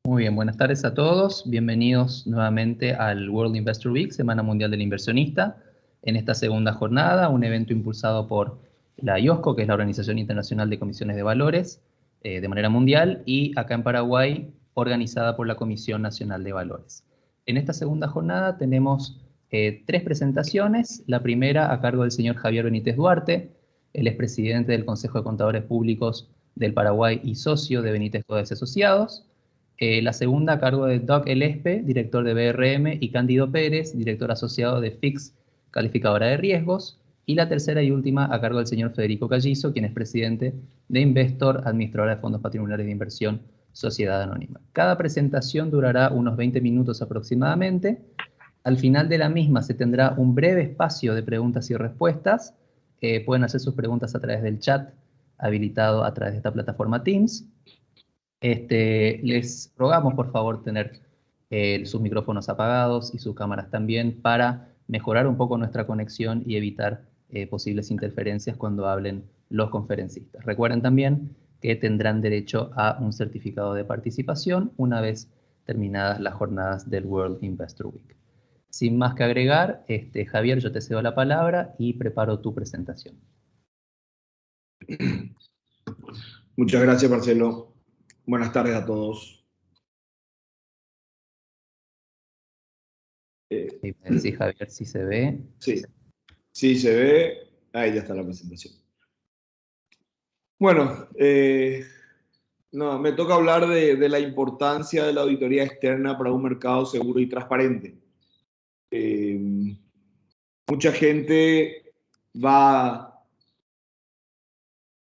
Muy bien, buenas tardes a todos. Bienvenidos nuevamente al World Investor Week, Semana Mundial del Inversionista. En esta segunda jornada, un evento impulsado por la IOSCO, que es la Organización Internacional de Comisiones de Valores, de manera mundial, y acá en Paraguay, organizada por la Comisión Nacional de Valores. En esta segunda jornada tenemos tres presentaciones. La primera a cargo del señor Javier Benítez Duarte. Él es presidente del Consejo de Contadores Públicos del Paraguay y socio de Benítez Codes Asociados. La segunda a cargo de Doc Elespe, director de BRM, y Cándido Pérez, director asociado de FIX, calificadora de riesgos. Y la tercera y última a cargo del señor Federico Callizo, quien es presidente de Investor, administradora de fondos patrimoniales de inversión, Sociedad Anónima. Cada presentación durará unos 20 minutos aproximadamente. Al final de la misma se tendrá un breve espacio de preguntas y respuestas. Pueden hacer sus preguntas a través del chat habilitado a través de esta plataforma Teams. Les rogamos, por favor, tener sus micrófonos apagados y sus cámaras también para mejorar un poco nuestra conexión y evitar posibles interferencias cuando hablen los conferencistas. Recuerden también que tendrán derecho a un certificado de participación una vez terminadas las jornadas del World Investor Week. Sin más que agregar, Javier, yo te cedo la palabra y preparo tu presentación. Muchas gracias, Marcelo. Buenas tardes a todos. Sí, Javier, si se ve. Sí, se ve. Ahí ya está la presentación. Bueno, me toca hablar de la importancia de la auditoría externa para un mercado seguro y transparente. Mucha gente va a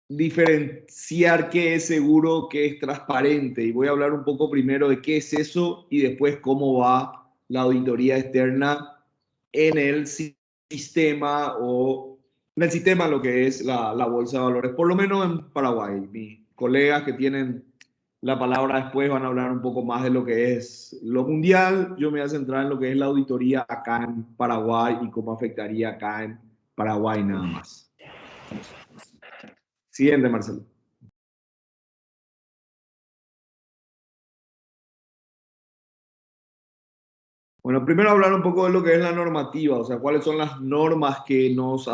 diferenciar qué es seguro, qué es transparente. Y voy a hablar un poco primero de qué es eso y después cómo va la auditoría externa en el sistema o en el sistema lo que es la bolsa de valores, por lo menos en Paraguay. Mis colegas que tienen la palabra después van a hablar un poco más de lo que es lo mundial. Yo me voy a centrar en lo que es la auditoría acá en Paraguay y cómo afectaría acá en Paraguay nada más. Siguiente, Marcelo. Bueno, primero hablar un poco de lo que es la normativa, o sea, cuáles son las normas que nos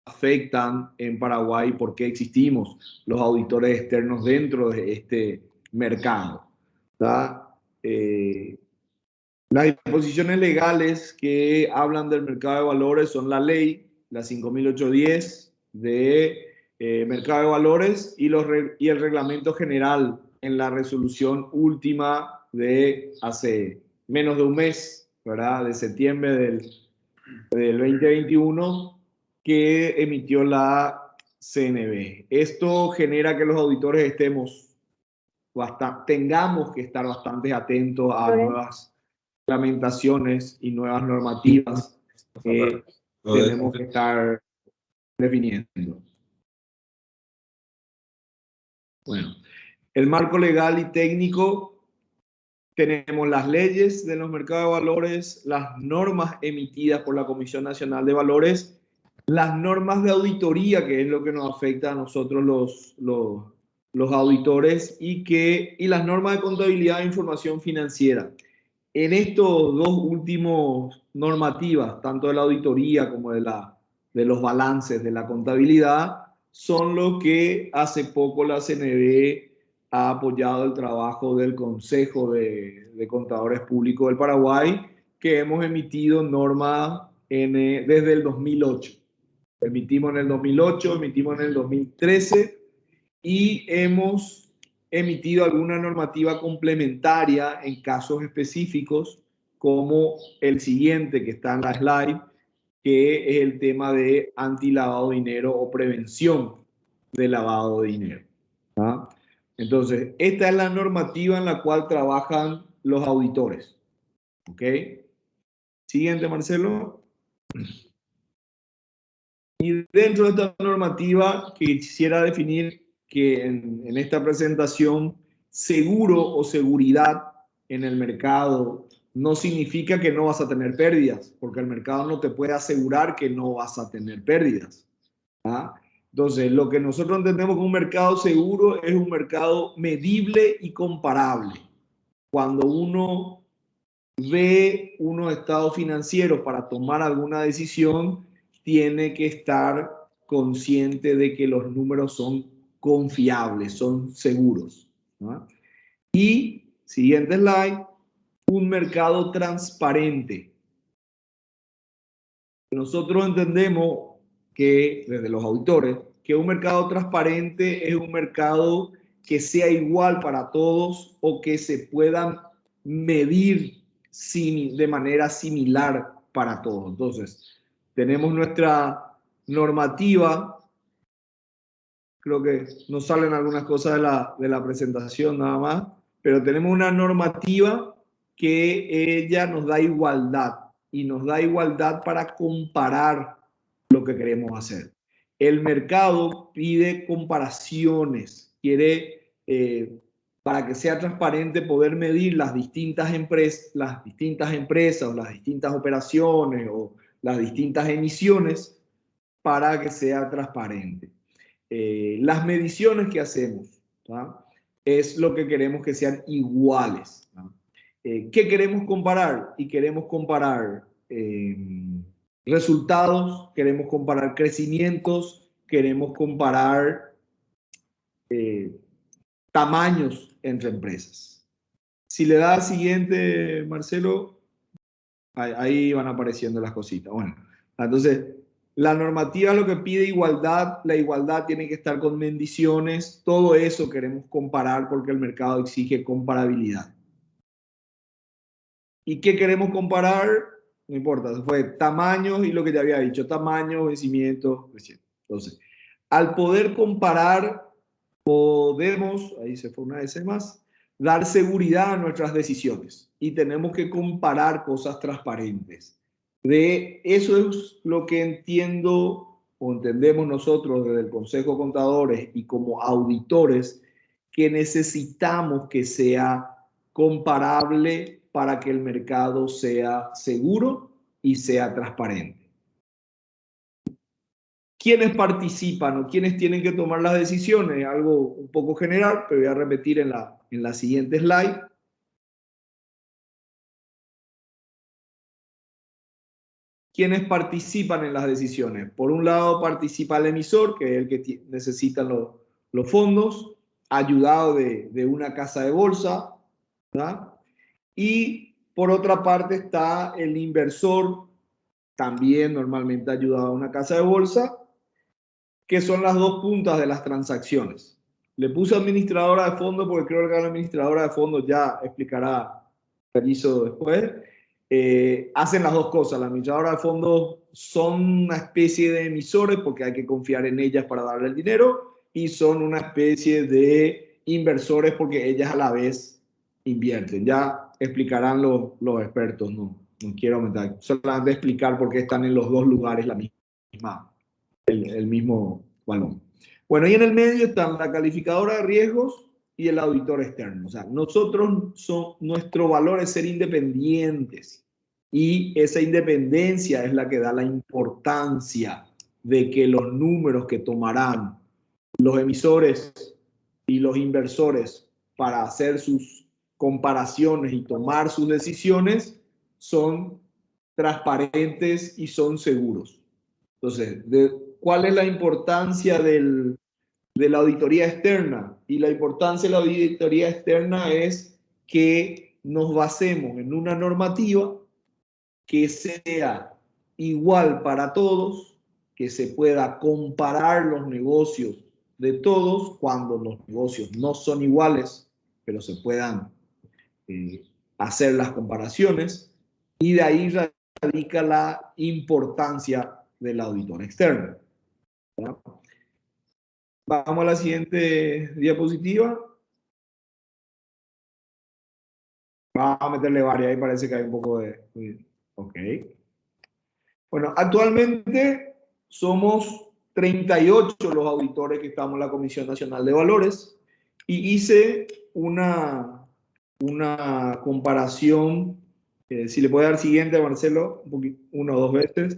afectan en Paraguay, por qué existimos los auditores externos dentro de este mercado. Las disposiciones legales que hablan del mercado de valores son la ley, la 5.810 de mercado de valores y el reglamento general en la resolución última de hace menos de un mes, ¿verdad? De septiembre del 2021 que emitió la CNB. Esto genera que los auditores tengamos que estar bastante atentos a nuevas reglamentaciones y nuevas normativas que tenemos que estar definiendo. Bueno, el marco legal y técnico, tenemos las leyes de los mercados de valores, las normas emitidas por la Comisión Nacional de Valores, las normas de auditoría, que es lo que nos afecta a nosotros los auditores, y las normas de contabilidad e información financiera. En estos dos últimos normativas, tanto de la auditoría como de los balances de la contabilidad, son lo que hace poco la CNB ha apoyado el trabajo del Consejo de Contadores Públicos del Paraguay, que hemos emitido normas desde el 2008. Emitimos en el 2008, emitimos en el 2013 y hemos emitido alguna normativa complementaria en casos específicos, como el siguiente que está en la slide, que es el tema de antilavado de dinero o prevención de lavado de dinero. ¿Ah? Entonces, esta es la normativa en la cual trabajan los auditores. ¿Ok? Siguiente, Marcelo. Y dentro de esta normativa, que quisiera definir que en esta presentación, seguro o seguridad en el mercado no significa que no vas a tener pérdidas, porque el mercado no te puede asegurar que no vas a tener pérdidas. ¿Ah? Entonces, lo que nosotros entendemos como un mercado seguro es un mercado medible y comparable. cuando uno ve unos estados financieros para tomar alguna decisión, tiene que estar consciente de que los números son confiables, son seguros, ¿no? Y, siguiente slide, un mercado transparente. Nosotros entendemos que, desde los auditores, que un mercado transparente es un mercado que sea igual para todos o que se puedan medir de manera similar para todos. Entonces, tenemos nuestra normativa. Creo que nos salen algunas cosas de la presentación nada más, pero tenemos una normativa que ella nos da igualdad y nos da igualdad para comparar lo que queremos hacer. El mercado pide comparaciones, quiere, para que sea transparente, poder medir las distintas empresas o las distintas operaciones o las distintas emisiones para que sea transparente. Las mediciones que hacemos, ¿tá? Es lo que queremos que sean iguales, ¿tá? ¿Qué queremos comparar? Y queremos comparar resultados, queremos comparar crecimientos, queremos comparar tamaños entre empresas. Si le da al siguiente, Marcelo, ahí van apareciendo las cositas. Bueno, entonces, la normativa es lo que pide igualdad, la igualdad tiene que estar con mediciones, todo eso queremos comparar porque el mercado exige comparabilidad. ¿Y qué queremos comparar? No importa, fue tamaños y lo que te había dicho, tamaños, vencimientos, creciente. Entonces, al poder comparar, podemos, ahí se fue una vez más, dar seguridad a nuestras decisiones y tenemos que comparar cosas transparentes. De eso es lo que entiendo o entendemos nosotros desde el Consejo de Contadores y como auditores, que necesitamos que sea comparable para que el mercado sea seguro y sea transparente. ¿Quiénes participan o quiénes tienen que tomar las decisiones? Algo un poco general, pero voy a repetir en la siguiente slide. ¿Quiénes participan en las decisiones? Por un lado participa el emisor, que es el que necesita los fondos, ayudado de una casa de bolsa, ¿verdad? Y por otra parte está el inversor, también normalmente ayudado a una casa de bolsa, que son las dos puntas de las transacciones. Le puse administradora de fondos porque creo que la administradora de fondos ya explicará Carrizo después. Hacen las dos cosas. La administradora de fondos son una especie de emisores porque hay que confiar en ellas para darle el dinero y son una especie de inversores porque ellas a la vez invierten. Ya explicarán los expertos, no quiero aumentar, solamente explicar por qué están en los dos lugares la misma, el mismo balón. Bueno, y en el medio están la calificadora de riesgos y el auditor externo. O sea, nuestro valor es ser independientes y esa independencia es la que da la importancia de que los números que tomarán los emisores y los inversores para hacer sus comparaciones y tomar sus decisiones son transparentes y son seguros. Entonces, ¿cuál es la importancia de la auditoría externa? Y la importancia de la auditoría externa es que nos basemos en una normativa que sea igual para todos, que se pueda comparar los negocios de todos cuando los negocios no son iguales, pero se puedan hacer las comparaciones, y de ahí radica la importancia del auditor externo. ¿Ya? Vamos a la siguiente diapositiva. Vamos a meterle varias, ahí parece que hay un poco de... Ok. Bueno, actualmente somos 38 los auditores que estamos en la Comisión Nacional de Valores y hice una comparación, si le puede dar siguiente, Marcelo, una o dos veces.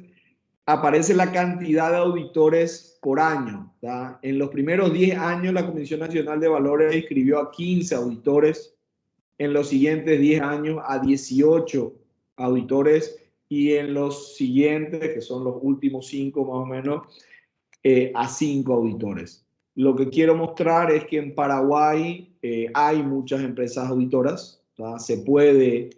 Aparece la cantidad de auditores por año, ¿tá? En los primeros 10 años la Comisión Nacional de Valores inscribió a 15 auditores en los siguientes 10 años a 18 auditores y en los siguientes, que son los últimos 5 más o menos, a 5 auditores. Lo que quiero mostrar es que en Paraguay hay muchas empresas auditoras, ¿tá? Se puede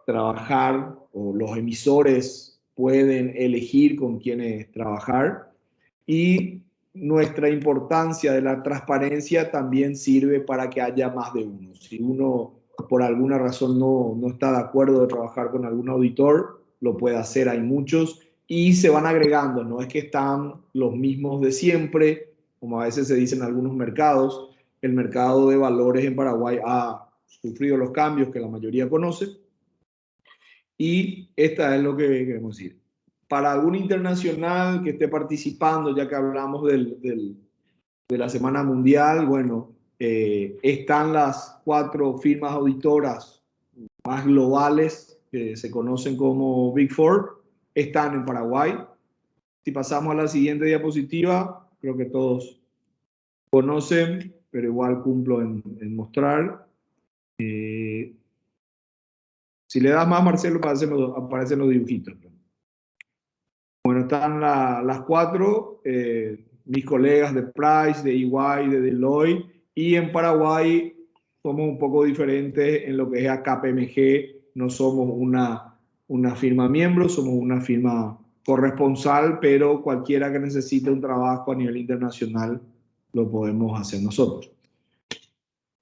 trabajar, o los emisores pueden elegir con quiénes trabajar, y nuestra importancia de la transparencia también sirve para que haya más de uno. Si uno por alguna razón no está de acuerdo de trabajar con algún auditor, lo puede hacer, hay muchos, y se van agregando, no es que están los mismos de siempre, como a veces se dice en algunos mercados. El mercado de valores en Paraguay ha sufrido los cambios que la mayoría conoce, y esta es lo que queremos decir. Para algún internacional que esté participando, ya que hablamos de la Semana Mundial, bueno, están las 4 firmas auditoras más globales que se conocen como Big Four, están en Paraguay. Si pasamos a la siguiente diapositiva, creo que todos conocen, pero igual cumplo en mostrar. Si le das más, Marcelo, aparecen los dibujitos. Bueno, están las 4, mis colegas de Price, de EY, de Deloitte, y en Paraguay somos un poco diferentes en lo que es KPMG. No somos una firma miembro, somos una firma corresponsal, pero cualquiera que necesite un trabajo a nivel internacional lo podemos hacer nosotros.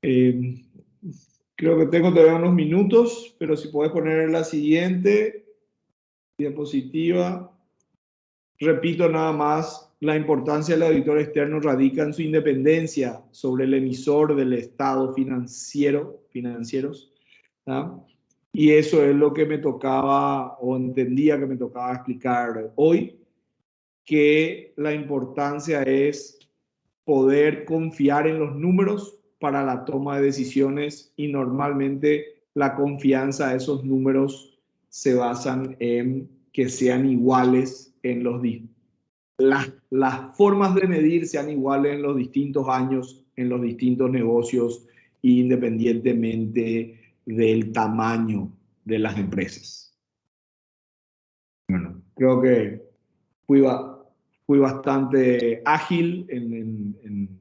Creo que tengo todavía unos minutos, pero si puedes poner la siguiente diapositiva. Repito nada más, la importancia del auditor externo radica en su independencia sobre el emisor del estado financieros, ¿no? Y eso es lo que me tocaba, o entendía que me tocaba explicar hoy, que la importancia es poder confiar en los números para la toma de decisiones, y normalmente la confianza de esos números se basan en que sean iguales en las formas de medir sean iguales en los distintos años, en los distintos negocios, independientemente del tamaño de las empresas. Bueno, creo que fui bastante ágil en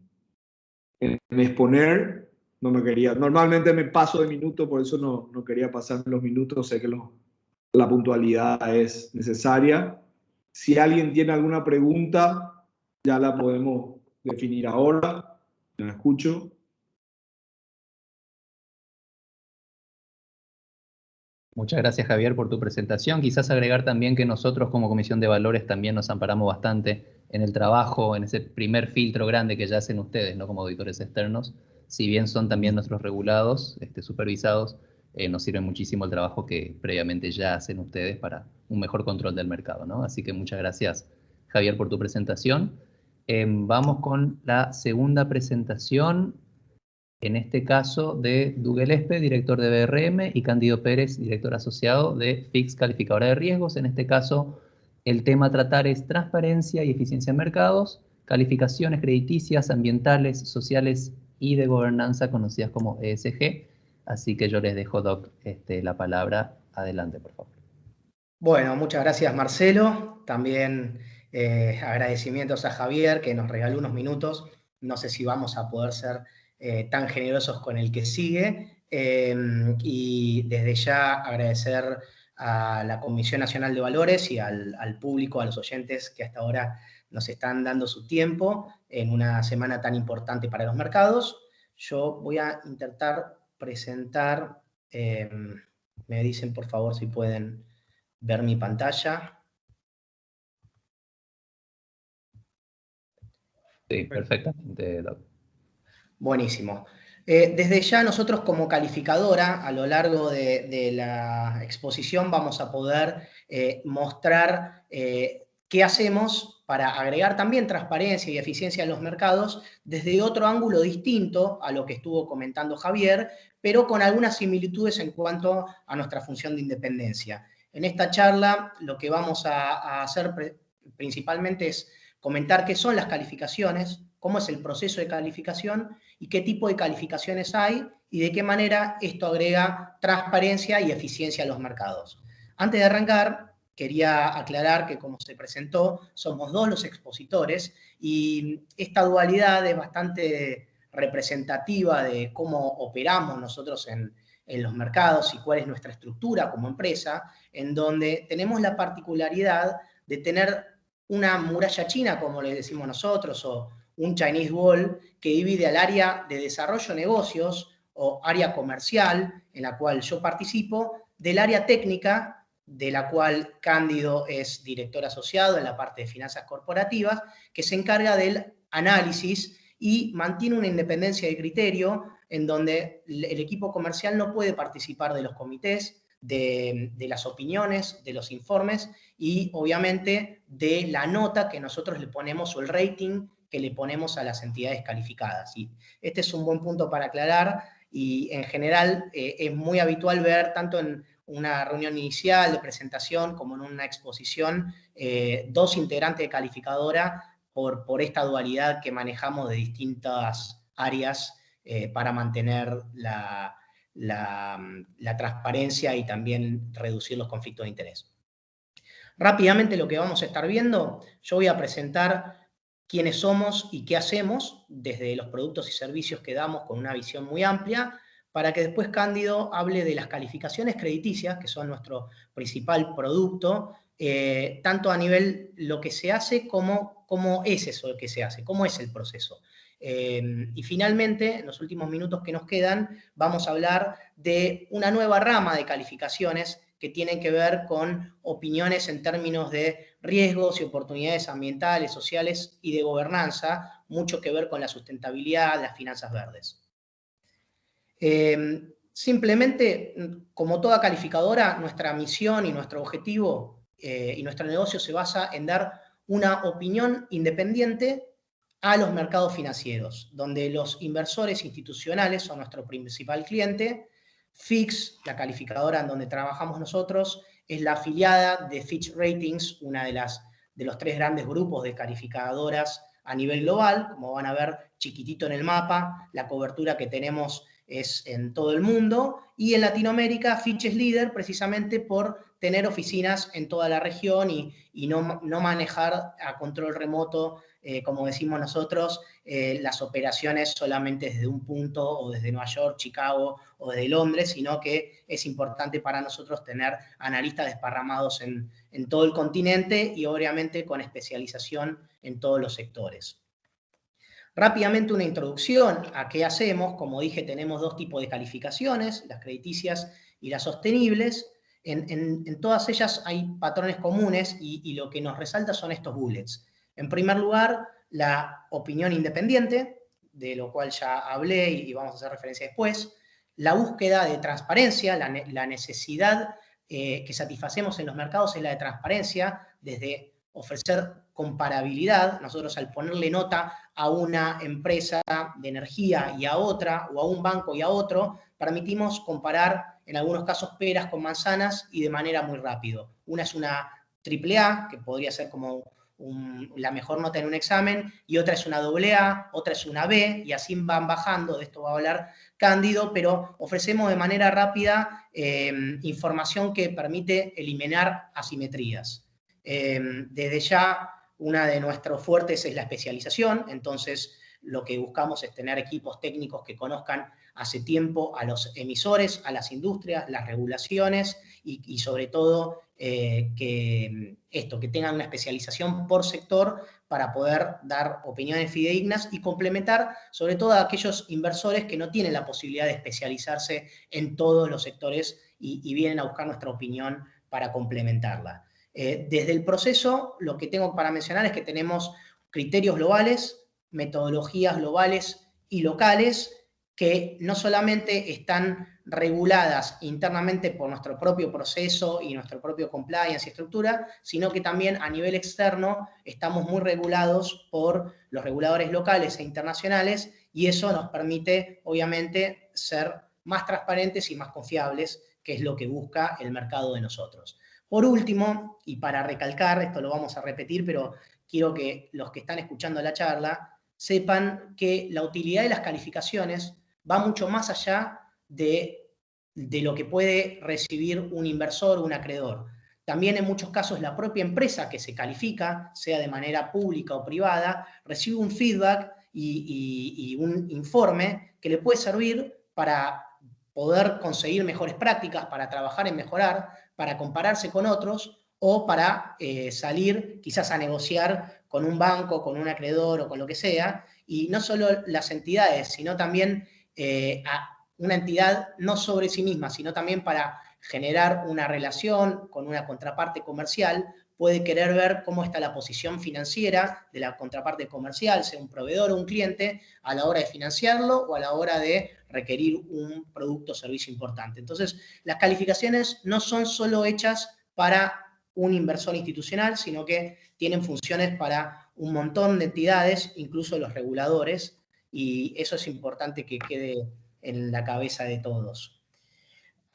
exponer. No me quería, normalmente me paso de minuto, por eso no quería pasarme los minutos. Sé que la puntualidad es necesaria. Si alguien tiene alguna pregunta, ya la podemos definir ahora. La escucho. Muchas gracias, Javier, por tu presentación. Quizás agregar también que nosotros como Comisión de Valores también nos amparamos bastante en el trabajo, en ese primer filtro grande que ya hacen ustedes, ¿no? Como auditores externos. Si bien son también nuestros regulados, supervisados, nos sirve muchísimo el trabajo que previamente ya hacen ustedes para un mejor control del mercado, ¿no? Así que muchas gracias, Javier, por tu presentación. Vamos con la segunda presentación. En este caso de Dougal Espe, director de BRM, y Cándido Pérez, director asociado de Fix Calificadora de Riesgos. En este caso, el tema a tratar es transparencia y eficiencia en mercados, calificaciones crediticias, ambientales, sociales y de gobernanza, conocidas como ESG. Así que yo les dejo, Doc, la palabra. Adelante, por favor. Bueno, muchas gracias, Marcelo. También agradecimientos a Javier, que nos regaló unos minutos. No sé si vamos a poder ser tan generosos con el que sigue. Y desde ya agradecer a la Comisión Nacional de Valores y al público, a los oyentes que hasta ahora nos están dando su tiempo en una semana tan importante para los mercados. Yo voy a intentar presentar, me dicen por favor si pueden ver mi pantalla. Sí, perfectamente, Doc. Buenísimo. Desde ya nosotros como calificadora, a lo largo de la exposición, vamos a poder mostrar qué hacemos para agregar también transparencia y eficiencia en los mercados desde otro ángulo distinto a lo que estuvo comentando Javier, pero con algunas similitudes en cuanto a nuestra función de independencia. En esta charla lo que vamos a hacer principalmente es comentar qué son las calificaciones, cómo es el proceso de calificación y qué tipo de calificaciones hay y de qué manera esto agrega transparencia y eficiencia a los mercados. Antes de arrancar, quería aclarar que, como se presentó, somos dos los expositores y esta dualidad es bastante representativa de cómo operamos nosotros en los mercados y cuál es nuestra estructura como empresa, en donde tenemos la particularidad de tener una muralla china, como le decimos nosotros, o un Chinese Wall, que divide al área de desarrollo de negocios o área comercial, en la cual yo participo, del área técnica, de la cual Cándido es director asociado en la parte de finanzas corporativas, que se encarga del análisis y mantiene una independencia de criterio en donde el equipo comercial no puede participar de los comités, de las opiniones, de los informes y obviamente de la nota que nosotros le ponemos o el rating que le ponemos a las entidades calificadas. Y este es un buen punto para aclarar y en general es muy habitual ver tanto en una reunión inicial de presentación como en una exposición dos integrantes de calificadora por esta dualidad que manejamos de distintas áreas para mantener la transparencia y también reducir los conflictos de interés. Rápidamente lo que vamos a estar viendo, yo voy a presentar quiénes somos y qué hacemos desde los productos y servicios que damos con una visión muy amplia, para que después Cándido hable de las calificaciones crediticias, que son nuestro principal producto, tanto a nivel lo que se hace como cómo es eso lo que se hace, cómo es el proceso. Y finalmente, en los últimos minutos que nos quedan, vamos a hablar de una nueva rama de calificaciones que tienen que ver con opiniones en términos de riesgos y oportunidades ambientales, sociales y de gobernanza, mucho que ver con la sustentabilidad, las finanzas verdes. Simplemente, como toda calificadora, nuestra misión y nuestro objetivo y nuestro negocio se basa en dar una opinión independiente a los mercados financieros, donde los inversores institucionales son nuestro principal cliente. Fitch, la calificadora en donde trabajamos nosotros, es la afiliada de Fitch Ratings, una de los tres grandes grupos de calificadoras a nivel global. Como van a ver chiquitito en el mapa, la cobertura que tenemos es en todo el mundo, y en Latinoamérica Fitch es líder precisamente por tener oficinas en toda la región y no manejar a control remoto, como decimos nosotros, las operaciones solamente desde un punto o desde Nueva York, Chicago o desde Londres, sino que es importante para nosotros tener analistas desparramados en todo el continente y obviamente con especialización en todos los sectores. Rápidamente una introducción a qué hacemos. Como dije, tenemos dos tipos de calificaciones, las crediticias y las sostenibles. En todas ellas hay patrones comunes y lo que nos resalta son estos bullets. En primer lugar, la opinión independiente, de lo cual ya hablé y vamos a hacer referencia después. La búsqueda de transparencia, la necesidad que satisfacemos en los mercados es la de transparencia, desde ofrecer comparabilidad. Nosotros, al ponerle nota a una empresa de energía y a otra, o a un banco y a otro, permitimos comparar en algunos casos peras con manzanas y de manera muy rápido. Una es una AAA, que podría ser como la mejor nota en un examen, y otra es una AA, otra es una B, y así van bajando. De esto va a hablar Cándido, pero ofrecemos de manera rápida información que permite eliminar asimetrías. Desde ya, una de nuestros fuertes es la especialización. Entonces lo que buscamos es tener equipos técnicos que conozcan hace tiempo a los emisores, a las industrias, las regulaciones y sobre todo que tengan una especialización por sector para poder dar opiniones fidedignas y complementar sobre todo a aquellos inversores que no tienen la posibilidad de especializarse en todos los sectores y vienen a buscar nuestra opinión para complementarla. Desde el proceso, lo que tengo para mencionar es que tenemos criterios globales, metodologías globales y locales que no solamente están reguladas internamente por nuestro propio proceso y nuestro propio compliance y estructura, sino que también a nivel externo estamos muy regulados por los reguladores locales e internacionales, y eso nos permite, obviamente, ser más transparentes y más confiables, que es lo que busca el mercado de nosotros. Por último, y para recalcar, esto lo vamos a repetir, pero quiero que los que están escuchando la charla sepan que la utilidad de las calificaciones va mucho más allá de lo que puede recibir un inversor o un acreedor. También en muchos casos la propia empresa que se califica, sea de manera pública o privada, recibe un feedback y un informe que le puede servir para poder conseguir mejores prácticas, para trabajar en mejorar, para compararse con otros o para salir quizás a negociar con un banco, con un acreedor o con lo que sea. Y no solo las entidades, sino también una entidad no sobre sí misma, sino también para generar una relación con una contraparte comercial, puede querer ver cómo está la posición financiera de la contraparte comercial, sea un proveedor o un cliente, a la hora de financiarlo o a la hora de requerir un producto o servicio importante. Entonces, las calificaciones no son solo hechas para un inversor institucional, sino que tienen funciones para un montón de entidades, incluso los reguladores, y eso es importante que quede en la cabeza de todos.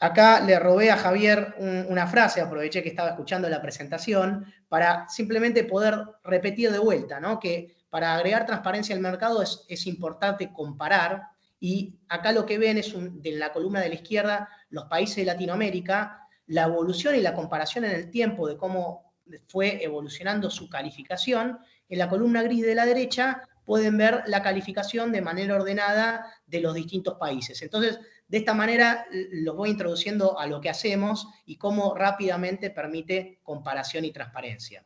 Acá le robé a Javier una frase, aproveché que estaba escuchando la presentación, para simplemente poder repetir de vuelta, ¿no? Que para agregar transparencia al mercado es importante comparar, y acá lo que ven es, de la columna de la izquierda, los países de Latinoamérica, la evolución y la comparación en el tiempo de cómo fue evolucionando su calificación. En la columna gris de la derecha pueden ver la calificación de manera ordenada de los distintos países. Entonces, de esta manera los voy introduciendo a lo que hacemos y cómo rápidamente permite comparación y transparencia.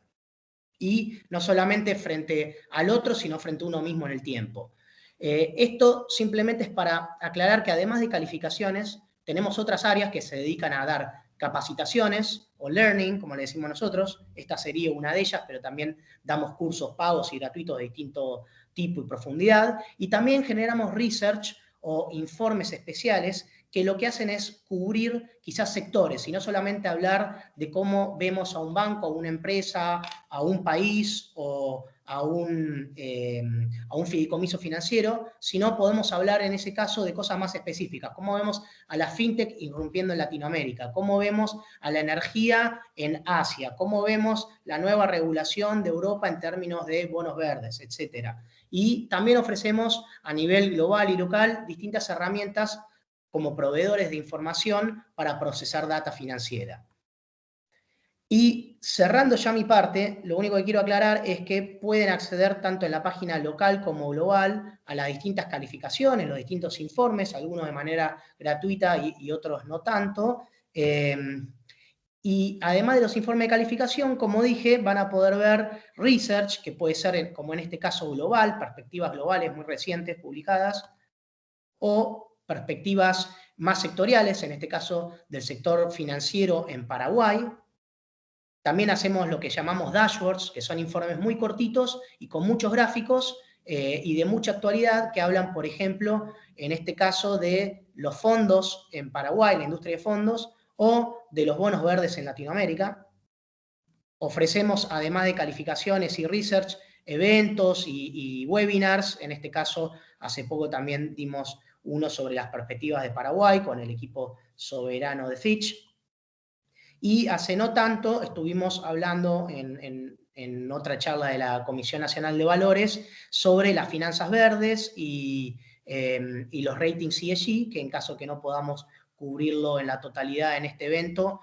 Y no solamente frente al otro, sino frente a uno mismo en el tiempo. Esto simplemente es para aclarar que además de calificaciones, tenemos otras áreas que se dedican a dar capacitaciones o learning, como le decimos nosotros. Esta sería una de ellas, pero también damos cursos pagos y gratuitos de distinto tipo y profundidad. Y también generamos research o informes especiales que lo que hacen es cubrir quizás sectores y no solamente hablar de cómo vemos a un banco, a una empresa, a un país o a un fideicomiso financiero, sino podemos hablar en ese caso de cosas más específicas. Cómo vemos a la fintech irrumpiendo en Latinoamérica, cómo vemos a la energía en Asia, cómo vemos la nueva regulación de Europa en términos de bonos verdes, etc. Y también ofrecemos a nivel global y local distintas herramientas como proveedores de información para procesar data financiera. Y cerrando ya mi parte, lo único que quiero aclarar es que pueden acceder tanto en la página local como global a las distintas calificaciones, los distintos informes, algunos de manera gratuita y otros no tanto. Y además de los informes de calificación, como dije, van a poder ver research, que puede ser, como en este caso, global, perspectivas globales muy recientes publicadas, o perspectivas más sectoriales, en este caso del sector financiero en Paraguay. También hacemos lo que llamamos dashboards, que son informes muy cortitos y con muchos gráficos y de mucha actualidad, que hablan, por ejemplo, en este caso de los fondos en Paraguay, la industria de fondos, o de los bonos verdes en Latinoamérica. Ofrecemos, además de calificaciones y research, eventos y webinars. En este caso, hace poco también dimos uno sobre las perspectivas de Paraguay con el equipo soberano de Fitch. Y hace no tanto estuvimos hablando en otra charla de la Comisión Nacional de Valores sobre las finanzas verdes y los ratings ESG, que en caso que no podamos cubrirlo en la totalidad en este evento,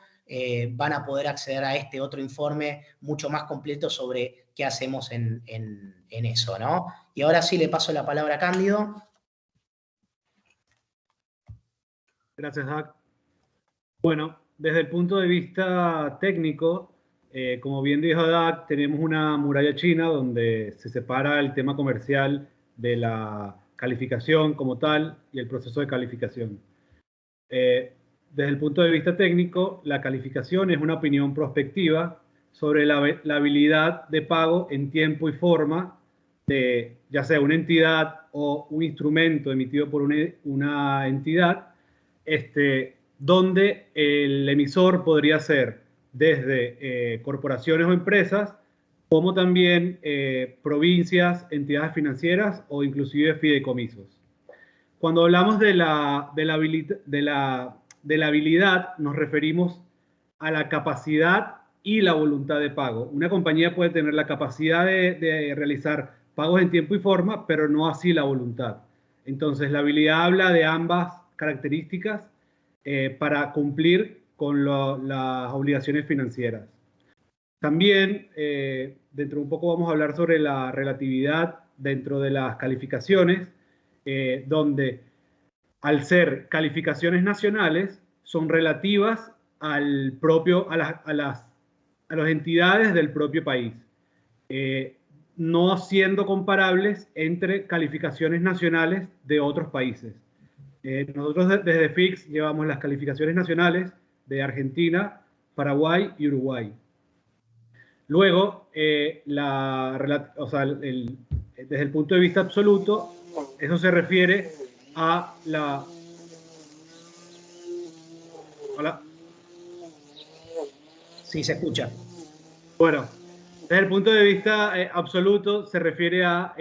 van a poder acceder a este otro informe mucho más completo sobre qué hacemos en eso, ¿no? Y ahora sí le paso la palabra a Cándido. Gracias, Doug. Bueno, desde el punto de vista técnico, como bien dijo Doug, tenemos una muralla china donde se separa el tema comercial de la calificación como tal y el proceso de calificación. Desde el punto de vista técnico, la calificación es una opinión prospectiva sobre la habilidad de pago en tiempo y forma de ya sea una entidad o un instrumento emitido por una entidad, donde el emisor podría ser desde corporaciones o empresas, como también provincias, entidades financieras o inclusive fideicomisos. Cuando hablamos de la habilidad, nos referimos a la capacidad y la voluntad de pago. Una compañía puede tener la capacidad de realizar pagos en tiempo y forma, pero no así la voluntad. Entonces, la habilidad habla de ambas características para cumplir con las obligaciones financieras. También, dentro de un poco vamos a hablar sobre la relatividad dentro de las calificaciones, donde al ser calificaciones nacionales son relativas a las entidades del propio país, no siendo comparables entre calificaciones nacionales de otros países. Nosotros desde FIX llevamos las calificaciones nacionales de Argentina, Paraguay y Uruguay. Luego, desde el punto de vista absoluto, eso se refiere a la... Hola. Sí, se escucha. Bueno, desde el punto de vista absoluto se refiere a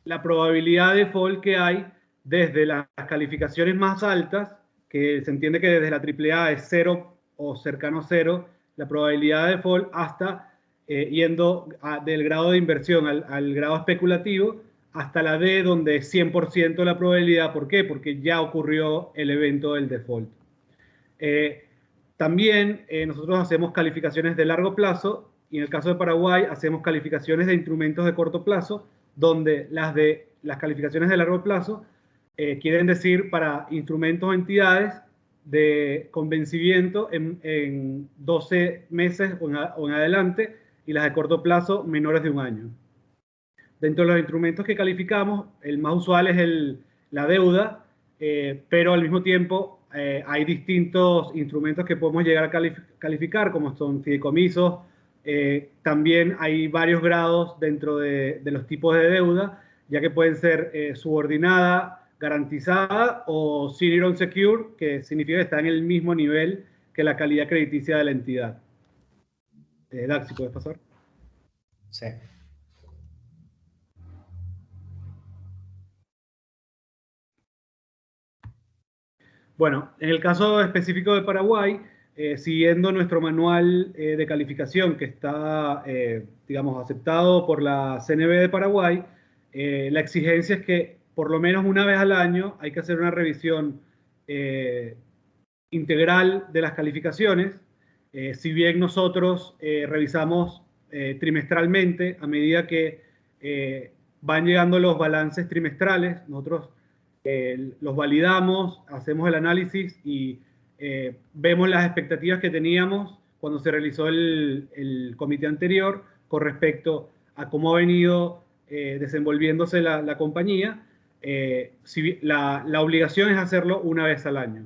la probabilidad de default que hay desde las calificaciones más altas, que se entiende que desde la AAA es 0 o cercano a 0, la probabilidad de default, hasta yendo del grado de inversión al grado especulativo, hasta la D, donde es 100% la probabilidad. ¿Por qué? Porque ya ocurrió el evento del default. También nosotros hacemos calificaciones de largo plazo, y en el caso de Paraguay hacemos calificaciones de instrumentos de corto plazo, donde las calificaciones de largo plazo quieren decir para instrumentos o entidades con vencimiento en 12 meses o en adelante, y las de corto plazo menores de un año. Dentro de los instrumentos que calificamos, el más usual es la deuda, pero al mismo tiempo hay distintos instrumentos que podemos llegar a calificar, como son fideicomisos. También hay varios grados dentro de los tipos de deuda, ya que pueden ser subordinada, garantizada o senior unsecured, que significa que está en el mismo nivel que la calidad crediticia de la entidad. Dax, si puedes pasar. Sí. Bueno, en el caso específico de Paraguay, siguiendo nuestro manual de calificación que está, digamos, aceptado por la CNB de Paraguay, la exigencia es que por lo menos una vez al año hay que hacer una revisión integral de las calificaciones. Si bien nosotros revisamos trimestralmente, a medida que van llegando los balances trimestrales, nosotros los validamos, hacemos el análisis y vemos las expectativas que teníamos cuando se realizó el comité anterior con respecto a cómo ha venido desenvolviéndose la compañía. La obligación es hacerlo una vez al año.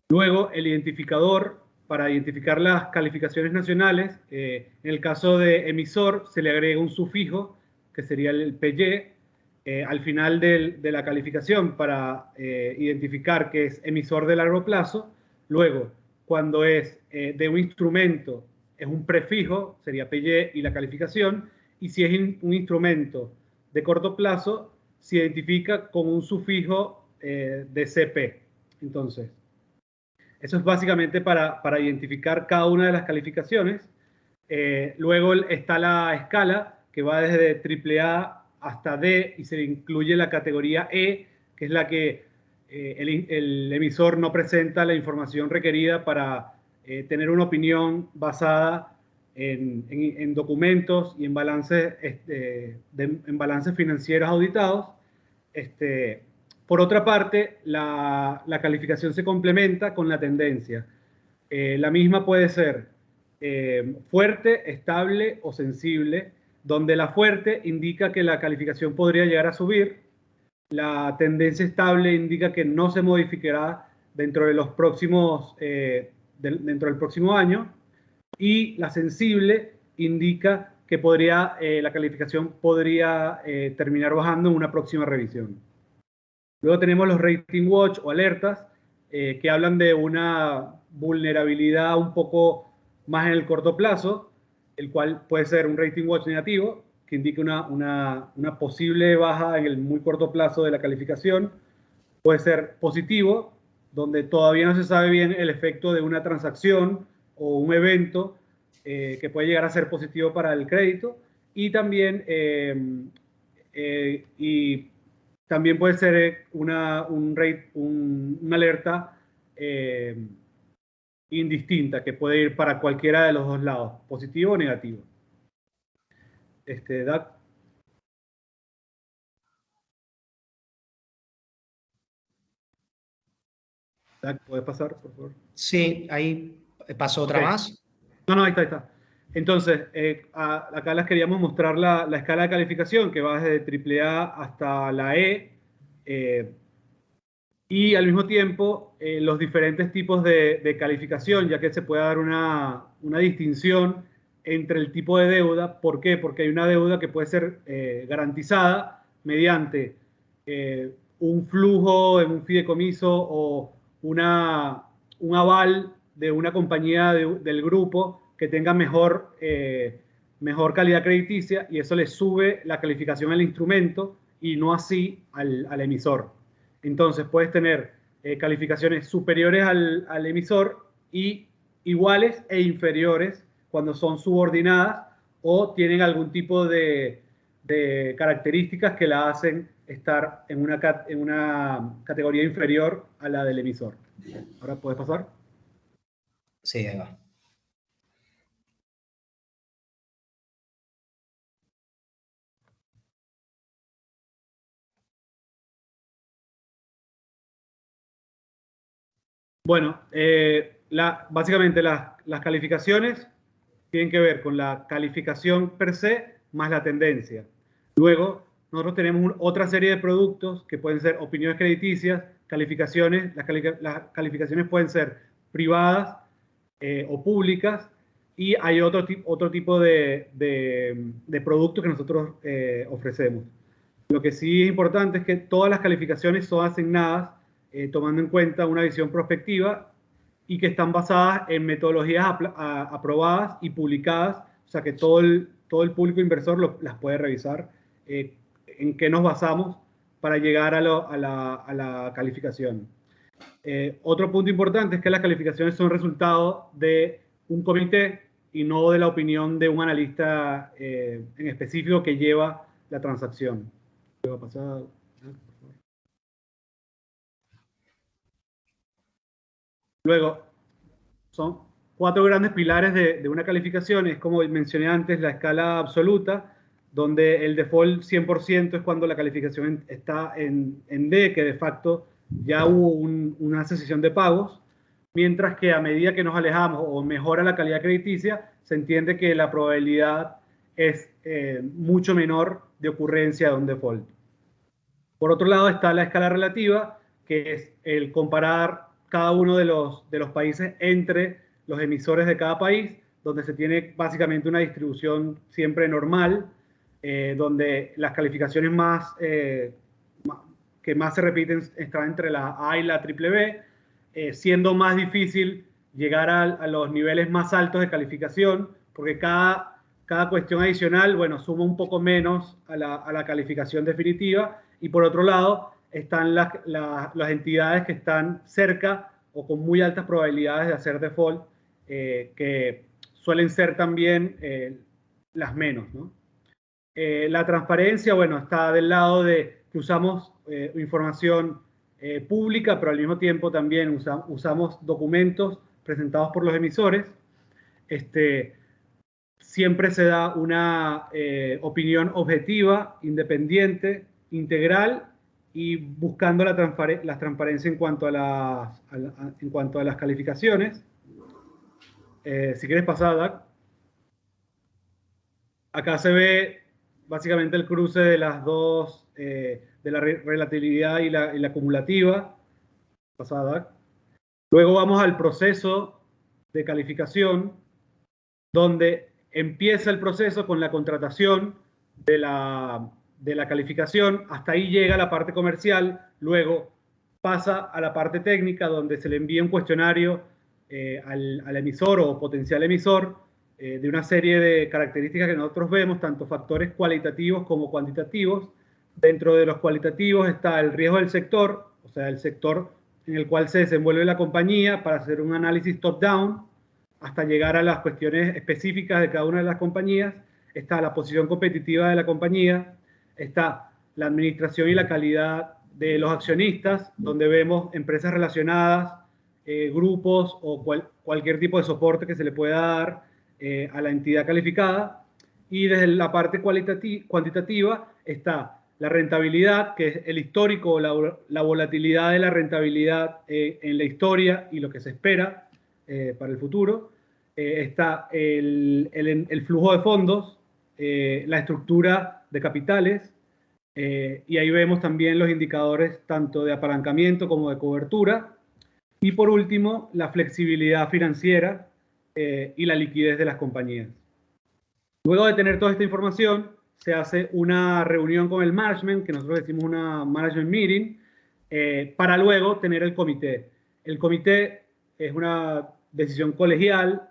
Luego, el identificador para identificar las calificaciones nacionales, en el caso de emisor se le agrega un sufijo que sería el PY al final de la calificación para identificar que es emisor de largo plazo. Luego, cuando es de un instrumento, es un prefijo, sería PY y la calificación. Y si es un instrumento de corto plazo, se identifica con un sufijo de CP. Entonces, eso es básicamente para identificar cada una de las calificaciones. Luego está la escala, que va desde AAA hasta D, y se incluye la categoría E, que es la que el emisor no presenta la información requerida para tener una opinión basada en documentos y en balances financieros auditados. Por otra parte, la calificación se complementa con la tendencia. La misma puede ser fuerte, estable o sensible, donde la fuerte indica que la calificación podría llegar a subir, la tendencia estable indica que no se modificará dentro del próximo año, y la sensible indica que la calificación podría terminar bajando en una próxima revisión. Luego tenemos los rating watch o alertas, que hablan de una vulnerabilidad un poco más en el corto plazo, el cual puede ser un rating watch negativo, que indique una posible baja en el muy corto plazo de la calificación. Puede ser positivo, donde todavía no se sabe bien el efecto de una transacción o un evento que puede llegar a ser positivo para el crédito. Y también también puede ser una alerta indistinta que puede ir para cualquiera de los dos lados, positivo o negativo. Doug. Doug, ¿puedes pasar, por favor? Sí, ahí pasó otra más. No, ahí está. Entonces, acá les queríamos mostrar la escala de calificación que va desde AAA hasta la E, y al mismo tiempo los diferentes tipos de calificación, ya que se puede dar una distinción entre el tipo de deuda. ¿Por qué? Porque hay una deuda que puede ser garantizada mediante un flujo en un fideicomiso o un aval de una compañía del grupo que tenga mejor calidad crediticia, y eso le sube la calificación al instrumento y no así al emisor. Entonces puedes tener calificaciones superiores al emisor y iguales e inferiores cuando son subordinadas o tienen algún tipo de características que la hacen estar en una categoría inferior a la del emisor. Ahora, ¿puedes pasar? Sí, ahí va. Bueno, básicamente las calificaciones tienen que ver con la calificación per se más la tendencia. Luego, nosotros tenemos otra serie de productos que pueden ser opiniones crediticias, calificaciones. Las calificaciones pueden ser privadas o públicas, y hay otro tipo de productos que nosotros ofrecemos. Lo que sí es importante es que todas las calificaciones son asignadas tomando en cuenta una visión prospectiva y que están basadas en metodologías aprobadas y publicadas, o sea que todo el público inversor las puede revisar en qué nos basamos para llegar a la calificación. Otro punto importante es que las calificaciones son resultado de un comité y no de la opinión de un analista en específico que lleva la transacción. Va a pasar. Luego, son 4 grandes pilares de una calificación. Es como mencioné antes, la escala absoluta, donde el default 100% es cuando la calificación está en D, que de facto ya hubo una cesión de pagos, mientras que a medida que nos alejamos o mejora la calidad crediticia, se entiende que la probabilidad es mucho menor de ocurrencia de un default. Por otro lado está la escala relativa, que es el comparar cada uno de los países entre los emisores de cada país, donde se tiene básicamente una distribución siempre normal, donde las calificaciones que más se repiten están entre la A y la BBB, siendo más difícil llegar a los niveles más altos de calificación, porque cada cuestión adicional, bueno, suma un poco menos a la calificación definitiva. Y por otro lado, están las entidades que están cerca o con muy altas probabilidades de hacer default, que suelen ser también las menos, ¿no? La transparencia, bueno, está del lado de que usamos información pública, pero al mismo tiempo también usamos documentos presentados por los emisores. Siempre se da una opinión objetiva, independiente, integral, y buscando la transparencia en cuanto a las calificaciones. Si quieres pasar, Doug. Acá se ve básicamente el cruce de las dos, de la relatividad y la cumulativa. Pasada, Doug. Luego vamos al proceso de calificación, donde empieza el proceso con la contratación de la calificación. Hasta ahí llega la parte comercial. Luego pasa a la parte técnica, donde se le envía un cuestionario al emisor o potencial emisor de una serie de características que nosotros vemos, tanto factores cualitativos como cuantitativos. Dentro de los cualitativos está el riesgo del sector, o sea, el sector en el cual se desenvuelve la compañía, para hacer un análisis top-down hasta llegar a las cuestiones específicas de cada una de las compañías. Está la posición competitiva de la compañía, está la administración y la calidad de los accionistas, donde vemos empresas relacionadas, grupos o cualquier tipo de soporte que se le pueda dar a la entidad calificada. Y desde la parte cuantitativa está la rentabilidad, que es el histórico, la volatilidad de la rentabilidad en la historia y lo que se espera para el futuro. Está el flujo de fondos, la estructura de capitales, y ahí vemos también los indicadores tanto de apalancamiento como de cobertura. Y por último, la flexibilidad financiera y la liquidez de las compañías. Luego de tener toda esta información, se hace una reunión con el management, que nosotros decimos una management meeting, para luego tener el comité. El comité es una decisión colegiala,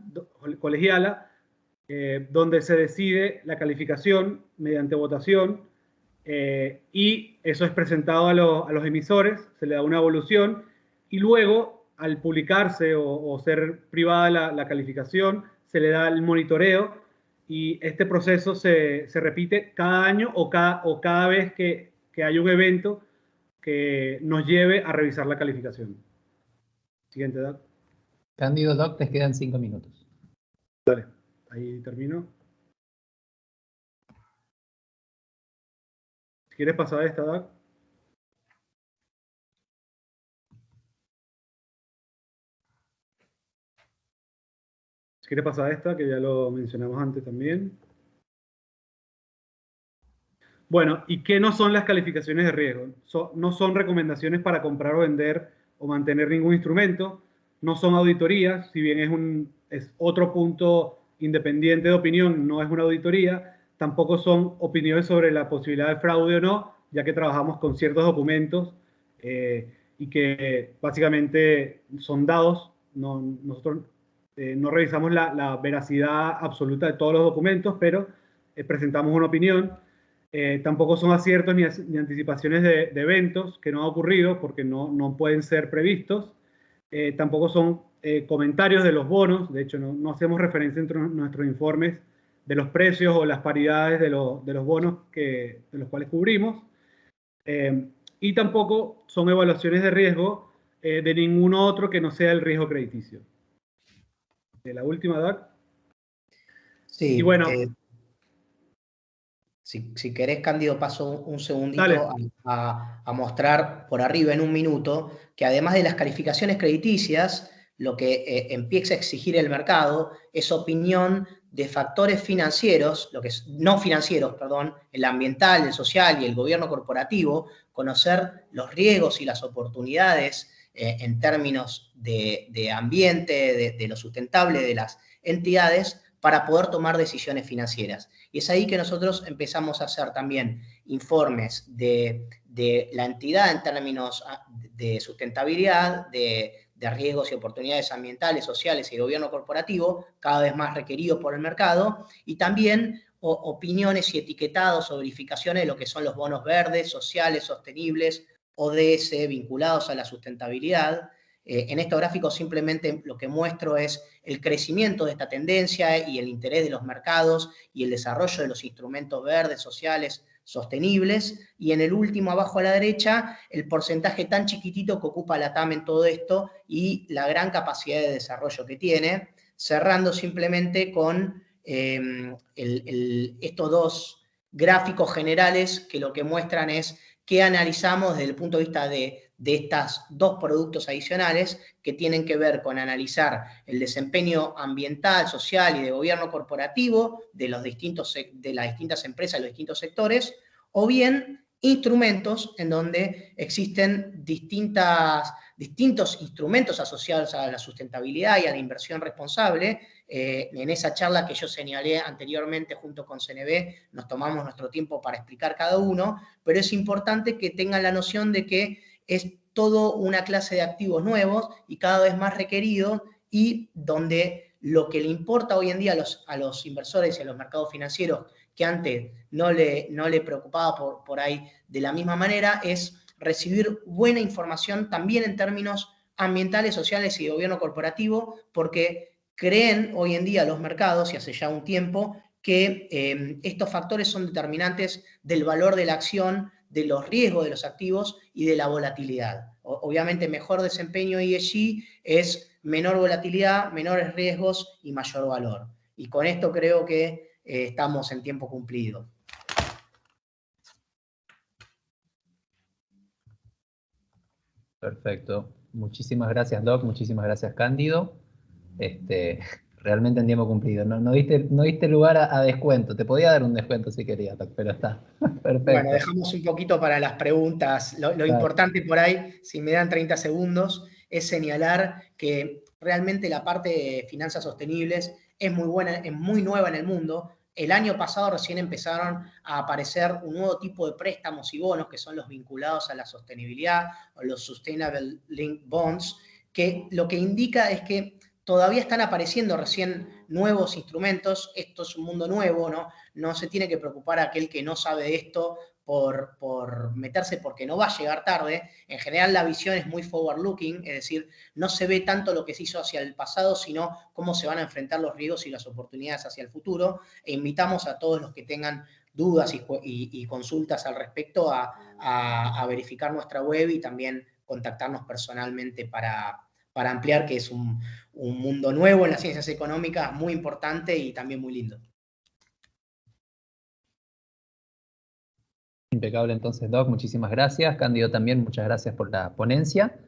donde se decide la calificación mediante votación, y eso es presentado a los emisores, se le da una evolución, y luego, al publicarse o ser privada la calificación, se le da el monitoreo, y este proceso se repite cada año o cada vez que hay un evento que nos lleve a revisar la calificación. Siguiente, Doc. Cándido, Doc, te quedan 5 minutos. Dale, ahí termino. Si quieres pasar esta, Doc. Si quieres pasar esta, que ya lo mencionamos antes también. Bueno, ¿y qué no son las calificaciones de riesgo? No son recomendaciones para comprar o vender o mantener ningún instrumento. No son auditorías, si bien es otro punto independiente de opinión, no es una auditoría. Tampoco son opiniones sobre la posibilidad de fraude o no, ya que trabajamos con ciertos documentos y que básicamente son dados. Nosotros no revisamos la veracidad absoluta de todos los documentos, pero presentamos una opinión. Tampoco son aciertos ni anticipaciones de eventos que no han ocurrido porque no pueden ser previstos. Tampoco son comentarios de los bonos. De hecho, no hacemos referencia entre nuestros informes de los precios o las paridades de los bonos de los cuales cubrimos. Y tampoco son evaluaciones de riesgo de ningún otro que no sea el riesgo crediticio. La última, Doc. Sí, y bueno, si querés, Cándido, paso un segundito a mostrar por arriba en un minuto que además de las calificaciones crediticias, lo que empieza a exigir el mercado es opinión de factores financieros, no financieros, perdón, el ambiental, el social y el gobierno corporativo, conocer los riesgos y las oportunidades en términos de ambiente, de lo sustentable de las entidades, para poder tomar decisiones financieras. Y es ahí que nosotros empezamos a hacer también informes de la entidad en términos de sustentabilidad, de riesgos y oportunidades ambientales, sociales y de gobierno corporativo, cada vez más requeridos por el mercado, y también opiniones y etiquetados o verificaciones de lo que son los bonos verdes, sociales, sostenibles, ODS, vinculados a la sustentabilidad. En estos gráficos simplemente lo que muestro es el crecimiento de esta tendencia y el interés de los mercados y el desarrollo de los instrumentos verdes, sociales, sostenibles. Y en el último, abajo a la derecha, el porcentaje tan chiquitito que ocupa la TAM en todo esto y la gran capacidad de desarrollo que tiene. Cerrando simplemente con estos dos gráficos generales que lo que muestran es qué analizamos desde el punto de vista de estos dos productos adicionales que tienen que ver con analizar el desempeño ambiental, social y de gobierno corporativo de las distintas empresas y los distintos sectores, o bien instrumentos en donde existen distintos instrumentos asociados a la sustentabilidad y a la inversión responsable. En esa charla que yo señalé anteriormente junto con CNB, nos tomamos nuestro tiempo para explicar cada uno, pero es importante que tengan la noción de que es todo una clase de activos nuevos y cada vez más requeridos, y donde lo que le importa hoy en día a los inversores y a los mercados financieros, que antes no le preocupaba por ahí de la misma manera, es recibir buena información también en términos ambientales, sociales y de gobierno corporativo, porque creen hoy en día los mercados, y hace ya un tiempo, que estos factores son determinantes del valor de la acción de los riesgos de los activos y de la volatilidad. Obviamente, mejor desempeño ESG es menor volatilidad, menores riesgos y mayor valor. Y con esto creo que estamos en tiempo cumplido. Perfecto. Muchísimas gracias, Doc. Muchísimas gracias, Cándido. Realmente en tiempo cumplido. No diste lugar a descuento. Te podía dar un descuento si querías, Doc, pero está. Perfecto. Bueno, dejamos un poquito para las preguntas. Lo importante por ahí, si me dan 30 segundos, es señalar que realmente la parte de finanzas sostenibles es muy buena, es muy nueva en el mundo. El año pasado recién empezaron a aparecer un nuevo tipo de préstamos y bonos, que son los vinculados a la sostenibilidad, o los Sustainable Linked Bonds, que lo que indica es que todavía están apareciendo recién nuevos instrumentos. Esto es un mundo nuevo, ¿no? No se tiene que preocupar aquel que no sabe de esto por meterse porque no va a llegar tarde. En general la visión es muy forward-looking, es decir, no se ve tanto lo que se hizo hacia el pasado, sino cómo se van a enfrentar los riesgos y las oportunidades hacia el futuro. E invitamos a todos los que tengan dudas y consultas al respecto a verificar nuestra web y también contactarnos personalmente para ampliar, que es un mundo nuevo en las ciencias económicas, muy importante y también muy lindo. Impecable entonces, Doc. Muchísimas gracias. Cándido también, muchas gracias por la ponencia.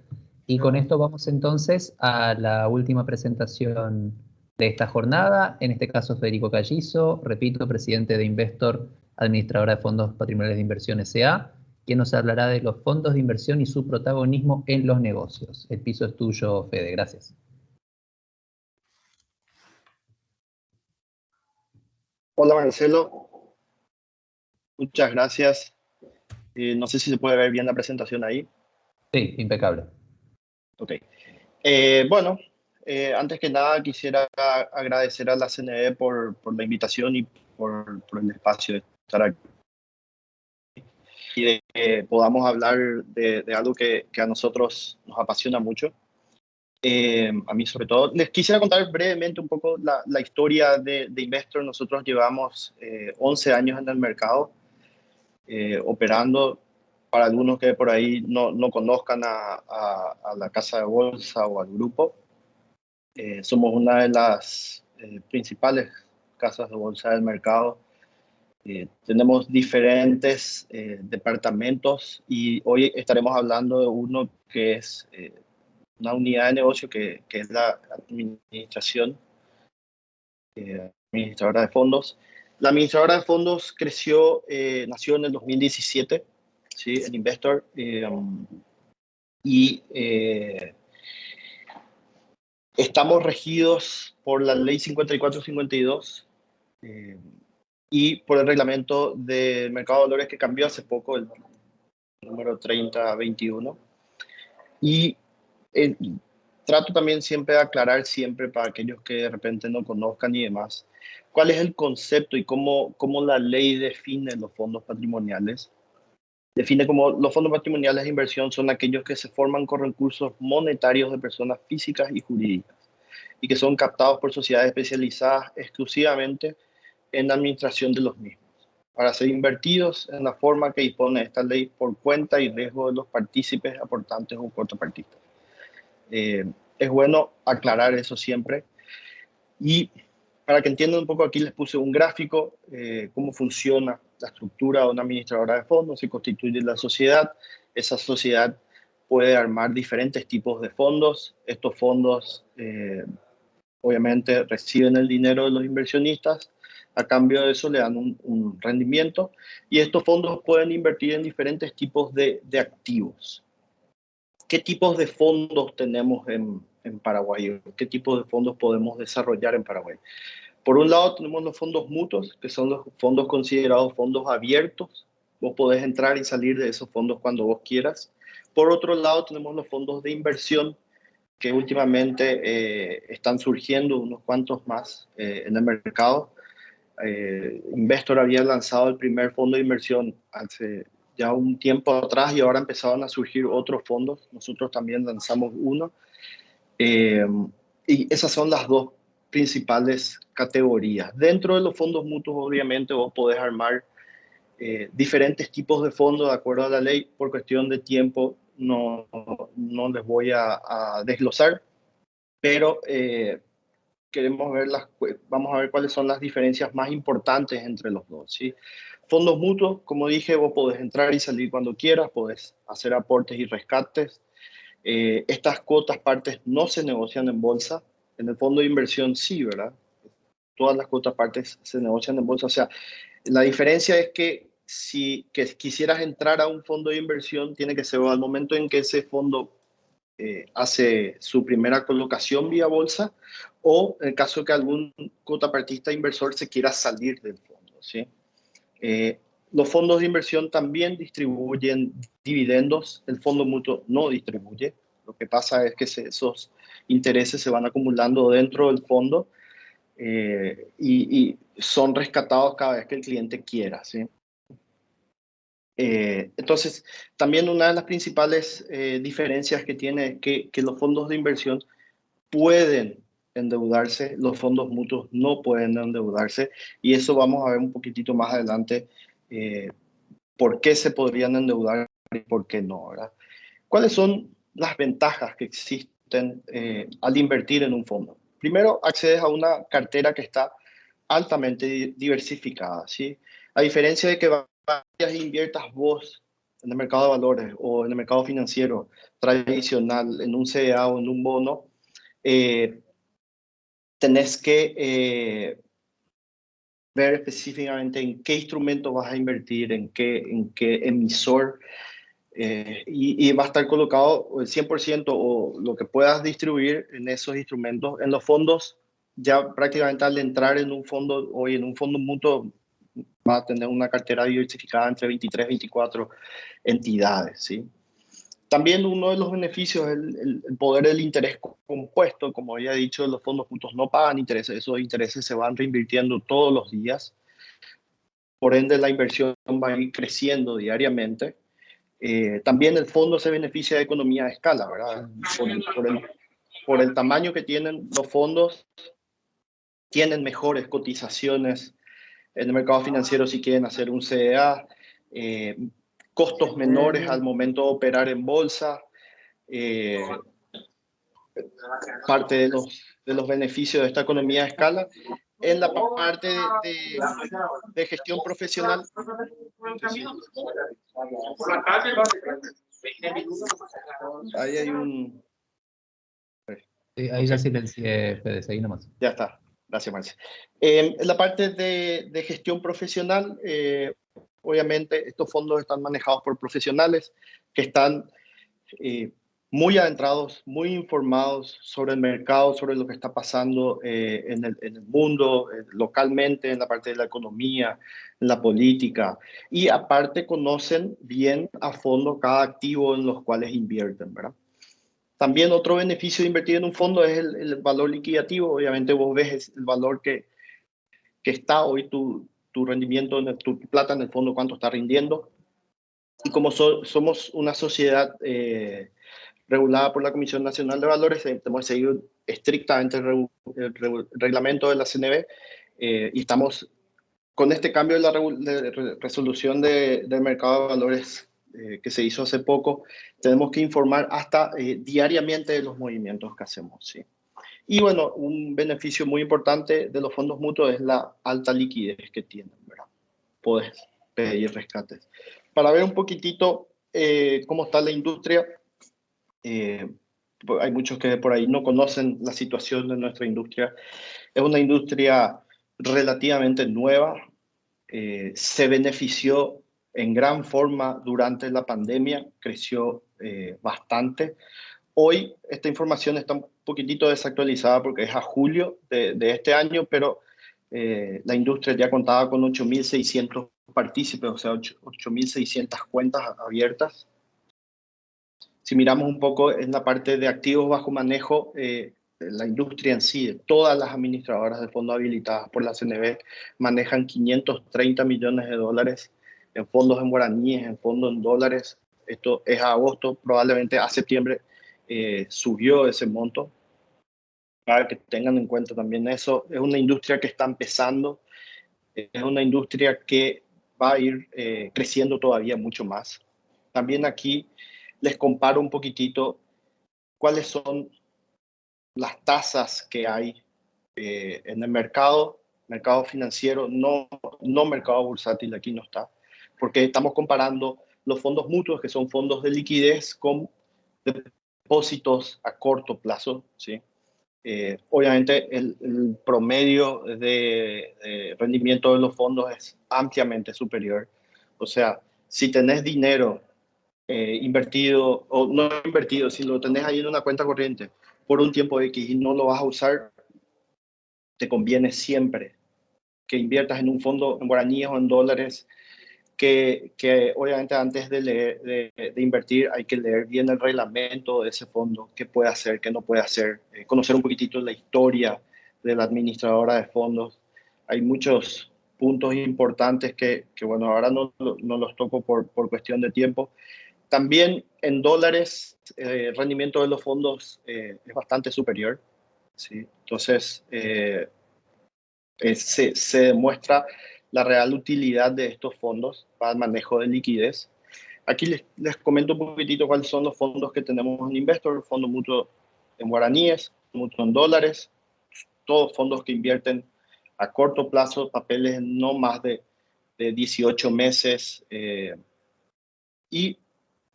Y con esto vamos entonces a la última presentación de esta jornada. En este caso, Federico Callizo, repito, presidente de Investor, administradora de fondos patrimoniales de inversión S.A., quien nos hablará de los fondos de inversión y su protagonismo en los negocios. El piso es tuyo, Fede. Gracias. Hola, Marcelo. Muchas gracias. No sé si se puede ver bien la presentación ahí. Sí, impecable. Ok. Bueno, antes que nada quisiera agradecer a la CNE por la invitación y por el espacio de estar aquí. Y de que podamos hablar de algo que a nosotros nos apasiona mucho. A mí sobre todo. Les quisiera contar brevemente un poco la historia de Investor. Nosotros llevamos 11 años en el mercado, operando. Para algunos que por ahí no conozcan a la casa de bolsa o al grupo, somos una de las principales casas de bolsa del mercado. Tenemos diferentes departamentos y hoy estaremos hablando de uno que es una unidad de negocio que es la administración, administradora de fondos. La administradora de fondos nació en el 2017, ¿sí? En Investor, y estamos regidos por la ley 5452 y por el reglamento del mercado de valores que cambió hace poco, el número 3021. Y trato también siempre de aclarar siempre para aquellos que de repente no conozcan y demás, cuál es el concepto y cómo la ley define los fondos patrimoniales. Define como los fondos patrimoniales de inversión son aquellos que se forman con recursos monetarios de personas físicas y jurídicas y que son captados por sociedades especializadas exclusivamente en la administración de los mismos, para ser invertidos en la forma que dispone esta ley por cuenta y riesgo de los partícipes, aportantes o contrapartistas. Es bueno aclarar eso siempre. Y para que entiendan un poco, aquí les puse un gráfico, cómo funciona la estructura de una administradora de fondos. Se constituye la sociedad. Esa sociedad puede armar diferentes tipos de fondos. Estos fondos, obviamente, reciben el dinero de los inversionistas. A cambio de eso le dan un rendimiento. Y estos fondos pueden invertir en diferentes tipos de activos. ¿Qué tipos de fondos tenemos en Paraguay? ¿Qué tipos de fondos podemos desarrollar en Paraguay? Por un lado tenemos los fondos mutuos, que son los fondos considerados fondos abiertos. Vos podés entrar y salir de esos fondos cuando vos quieras. Por otro lado tenemos los fondos de inversión, que últimamente están surgiendo unos cuantos más en el mercado. Investor había lanzado el primer fondo de inversión hace ya un tiempo atrás y ahora empezaron a surgir otros fondos. Nosotros también lanzamos uno. Y esas son las dos principales categorías. Dentro de los fondos mutuos, obviamente, vos podés armar diferentes tipos de fondos de acuerdo a la ley. Por cuestión de tiempo no les voy a desglosar, pero vamos a ver cuáles son las diferencias más importantes entre los dos, ¿sí? Fondos mutuos, como dije, vos podés entrar y salir cuando quieras, podés hacer aportes y rescates. Estas cuotas partes no se negocian en bolsa. En el fondo de inversión sí, ¿verdad? Todas las cuotas partes se negocian en bolsa. O sea, la diferencia es que si quisieras entrar a un fondo de inversión, tiene que ser al momento en que ese fondo hace su primera colocación vía bolsa, o en el caso que algún cuotapartista inversor se quiera salir del fondo, ¿sí? Los fondos de inversión también distribuyen dividendos. El fondo mutuo no distribuye. Lo que pasa es que esos intereses se van acumulando dentro del fondo y son rescatados cada vez que el cliente quiera, ¿sí? Entonces, también una de las principales diferencias que tiene es que los fondos de inversión pueden endeudarse, los fondos mutuos no pueden endeudarse, y eso vamos a ver un poquitito más adelante por qué se podrían endeudar y por qué no, ¿verdad? ¿Cuáles son las ventajas que existen al invertir en un fondo? Primero, accedes a una cartera que está altamente diversificada, ¿sí? A diferencia de que vayas e inviertas vos en el mercado de valores o en el mercado financiero tradicional, en un CDA o en un bono, tenés que ver específicamente en qué instrumento vas a invertir, en qué emisor, y va a estar colocado el 100% o lo que puedas distribuir en esos instrumentos. En los fondos, ya prácticamente al entrar en un fondo, hoy en un fondo mutuo, va a tener una cartera diversificada entre 23, 24 entidades, ¿sí? También uno de los beneficios es el poder del interés compuesto. Como había dicho, los fondos mutuos no pagan intereses, esos intereses se van reinvirtiendo todos los días. Por ende, la inversión va a ir creciendo diariamente. También el fondo se beneficia de economía de escala, ¿verdad? Por el tamaño que tienen los fondos, tienen mejores cotizaciones en el mercado financiero si quieren hacer un CDA, costos menores al momento de operar en bolsa. Parte de los beneficios de esta economía de escala. En la parte de gestión profesional, ahí hay un... Sí, ahí ya silencié, Fede, seguí nomás. Ya está, gracias, Marcia. En la parte de gestión profesional, obviamente estos fondos están manejados por profesionales que están muy adentrados, muy informados sobre el mercado, sobre lo que está pasando en el mundo, localmente, en la parte de la economía, en la política, y aparte conocen bien a fondo cada activo en los cuales invierten, ¿verdad? También otro beneficio de invertir en un fondo es el valor liquidativo. Obviamente vos ves el valor que está hoy tu rendimiento, tu plata en el fondo, cuánto está rindiendo. Y como somos una sociedad regulada por la Comisión Nacional de Valores, tenemos que seguir estrictamente el reglamento de la CNB, y estamos con este cambio de la resolución del mercado de valores que se hizo hace poco. Tenemos que informar hasta diariamente de los movimientos que hacemos, ¿sí? Y bueno, un beneficio muy importante de los fondos mutuos es la alta liquidez que tienen, ¿verdad? Puedes pedir rescates. Para ver un poquitito cómo está la industria, hay muchos que por ahí no conocen la situación de nuestra industria. Es una industria relativamente nueva, se benefició en gran forma durante la pandemia, creció bastante. Hoy esta información está un poquitito desactualizada porque es a julio de este año, pero la industria ya contaba con 8.600 partícipes, o sea, 8.600 cuentas abiertas. Si miramos un poco en la parte de activos bajo manejo, la industria en sí, todas las administradoras de fondos habilitadas por la CNB manejan 530 millones de dólares en fondos en guaraníes, en fondos en dólares. Esto es a agosto, probablemente a septiembre subió ese monto. Para que tengan en cuenta también eso, es una industria que está empezando, es una industria que va a ir creciendo todavía mucho más. También aquí les comparo un poquitito cuáles son las tasas que hay en el mercado financiero, no mercado bursátil, aquí no está, porque estamos comparando los fondos mutuos, que son fondos de liquidez, con depósitos a corto plazo, ¿sí? Obviamente el promedio de rendimiento de los fondos es ampliamente superior. O sea, si tenés dinero invertido, o no invertido, si lo tenés ahí en una cuenta corriente por un tiempo X y no lo vas a usar, te conviene siempre que inviertas en un fondo en guaraníes o en dólares, que obviamente antes de invertir hay que leer bien el reglamento de ese fondo, qué puede hacer, qué no puede hacer, conocer un poquitito la historia de la administradora de fondos. Hay muchos puntos importantes que bueno, ahora no los toco por cuestión de tiempo. También en dólares, el rendimiento de los fondos es bastante superior, ¿sí? Entonces, se demuestra la real utilidad de estos fondos para el manejo de liquidez. Aquí les comento un poquitito cuáles son los fondos que tenemos en Investor: fondo mutuo en guaraníes, mutuo en dólares, todos fondos que invierten a corto plazo, papeles no más de 18 meses. Y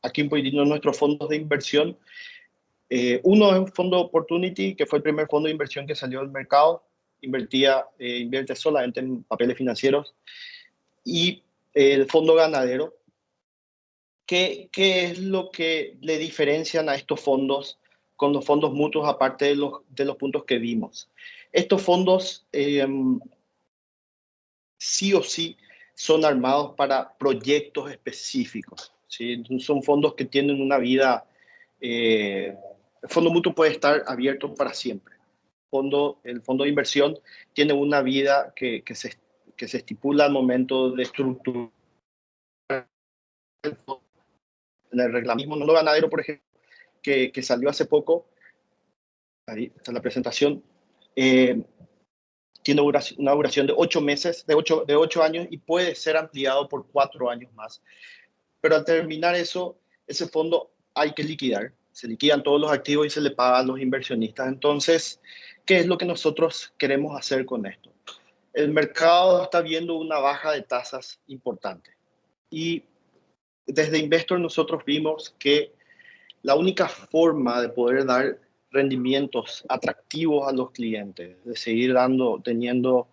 aquí un poquitito nuestros fondos de inversión. Uno es un fondo Opportunity, que fue el primer fondo de inversión que salió al mercado. Invierte solamente en papeles financieros. Y el fondo ganadero. ¿Qué es lo que le diferencian a estos fondos con los fondos mutuos, aparte de los puntos que vimos? Estos fondos sí o sí son armados para proyectos específicos, ¿sí? Son fondos que tienen una vida. El fondo mutuo puede estar abierto para siempre. El fondo de inversión tiene una vida que se estipula al momento de estructurar el fondo. En el reglamento no ganadero, por ejemplo, que salió hace poco, ahí está la presentación, tiene una duración de 8 meses, de 8 años, y puede ser ampliado por 4 años más. Pero al terminar ese fondo hay que liquidar. Se liquidan todos los activos y se le paga a los inversionistas. Entonces, ¿qué es lo que nosotros queremos hacer con esto? El mercado está viendo una baja de tasas importante. Y desde Investor nosotros vimos que la única forma de poder dar rendimientos atractivos a los clientes, de seguir teniendo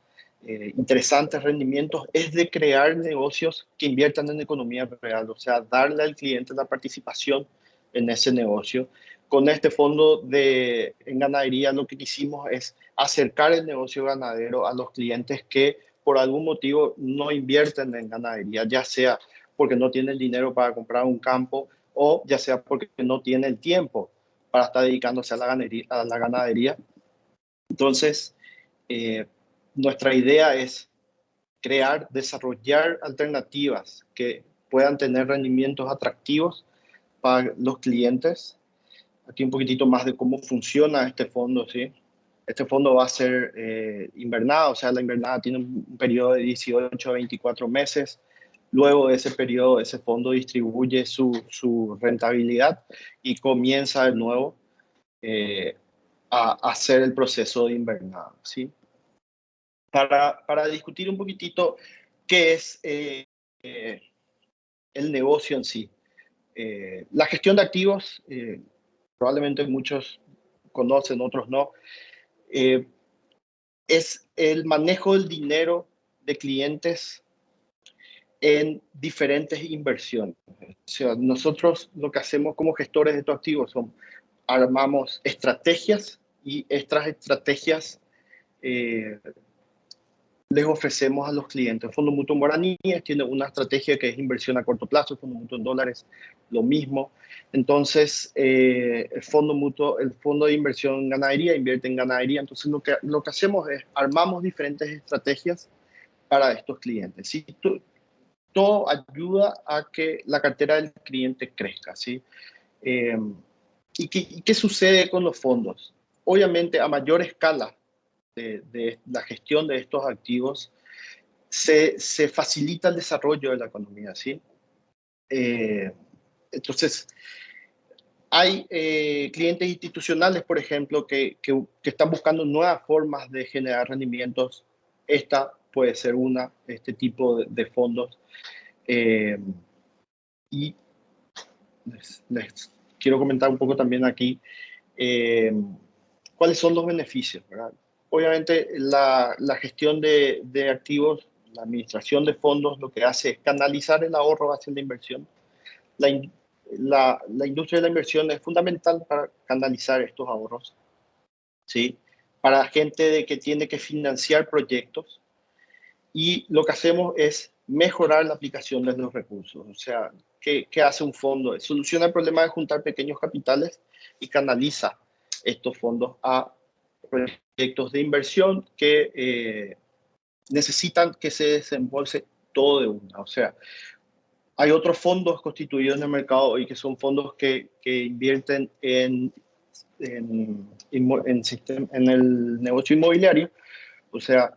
interesantes rendimientos, es de crear negocios que inviertan en economía real, o sea, darle al cliente la participación en ese negocio. Con este fondo en ganadería, lo que quisimos es acercar el negocio ganadero a los clientes que por algún motivo no invierten en ganadería, ya sea porque no tienen dinero para comprar un campo, o ya sea porque no tiene el tiempo para estar dedicándose a la ganadería. Entonces, nuestra idea es desarrollar alternativas que puedan tener rendimientos atractivos para los clientes. Aquí un poquitito más de cómo funciona este fondo, ¿sí? Este fondo va a ser invernado, o sea, la invernada tiene un periodo de 18 a 24 meses. Luego de ese periodo, ese fondo distribuye su rentabilidad y comienza de nuevo a hacer el proceso de invernada, ¿sí? Para discutir un poquitito qué es el negocio en sí. La gestión de activos, probablemente muchos conocen, otros no, es el manejo del dinero de clientes en diferentes inversiones. O sea, nosotros lo que hacemos como gestores de estos activos armamos estrategias, y estas estrategias les ofrecemos a los clientes. El Fondo Mutuo en guaraníes tiene una estrategia que es inversión a corto plazo, el Fondo Mutuo en dólares lo mismo. Entonces, el fondo de inversión en ganadería invierte en ganadería. Entonces, lo que hacemos es armamos diferentes estrategias para estos clientes. ¿Sí? Todo ayuda a que la cartera del cliente crezca, ¿sí? ¿Y qué sucede con los fondos? Obviamente, a mayor escala de la gestión de estos activos, se facilita el desarrollo de la economía, ¿sí? Entonces, hay clientes institucionales, por ejemplo, que están buscando nuevas formas de generar rendimientos. Esta puede ser este tipo de fondos. Y les quiero comentar un poco también aquí cuáles son los beneficios, ¿verdad? Obviamente, la gestión de activos, la administración de fondos, lo que hace es canalizar el ahorro hacia la inversión. La industria de la inversión es fundamental para canalizar estos ahorros, ¿sí? Para gente que tiene que financiar proyectos. Y lo que hacemos es mejorar la aplicación de los recursos. O sea, ¿qué hace un fondo? Soluciona el problema de juntar pequeños capitales y canaliza estos fondos a proyectos de inversión que necesitan que se desembolse todo de una. O sea, hay otros fondos constituidos en el mercado hoy que son fondos que invierten en el negocio inmobiliario. O sea,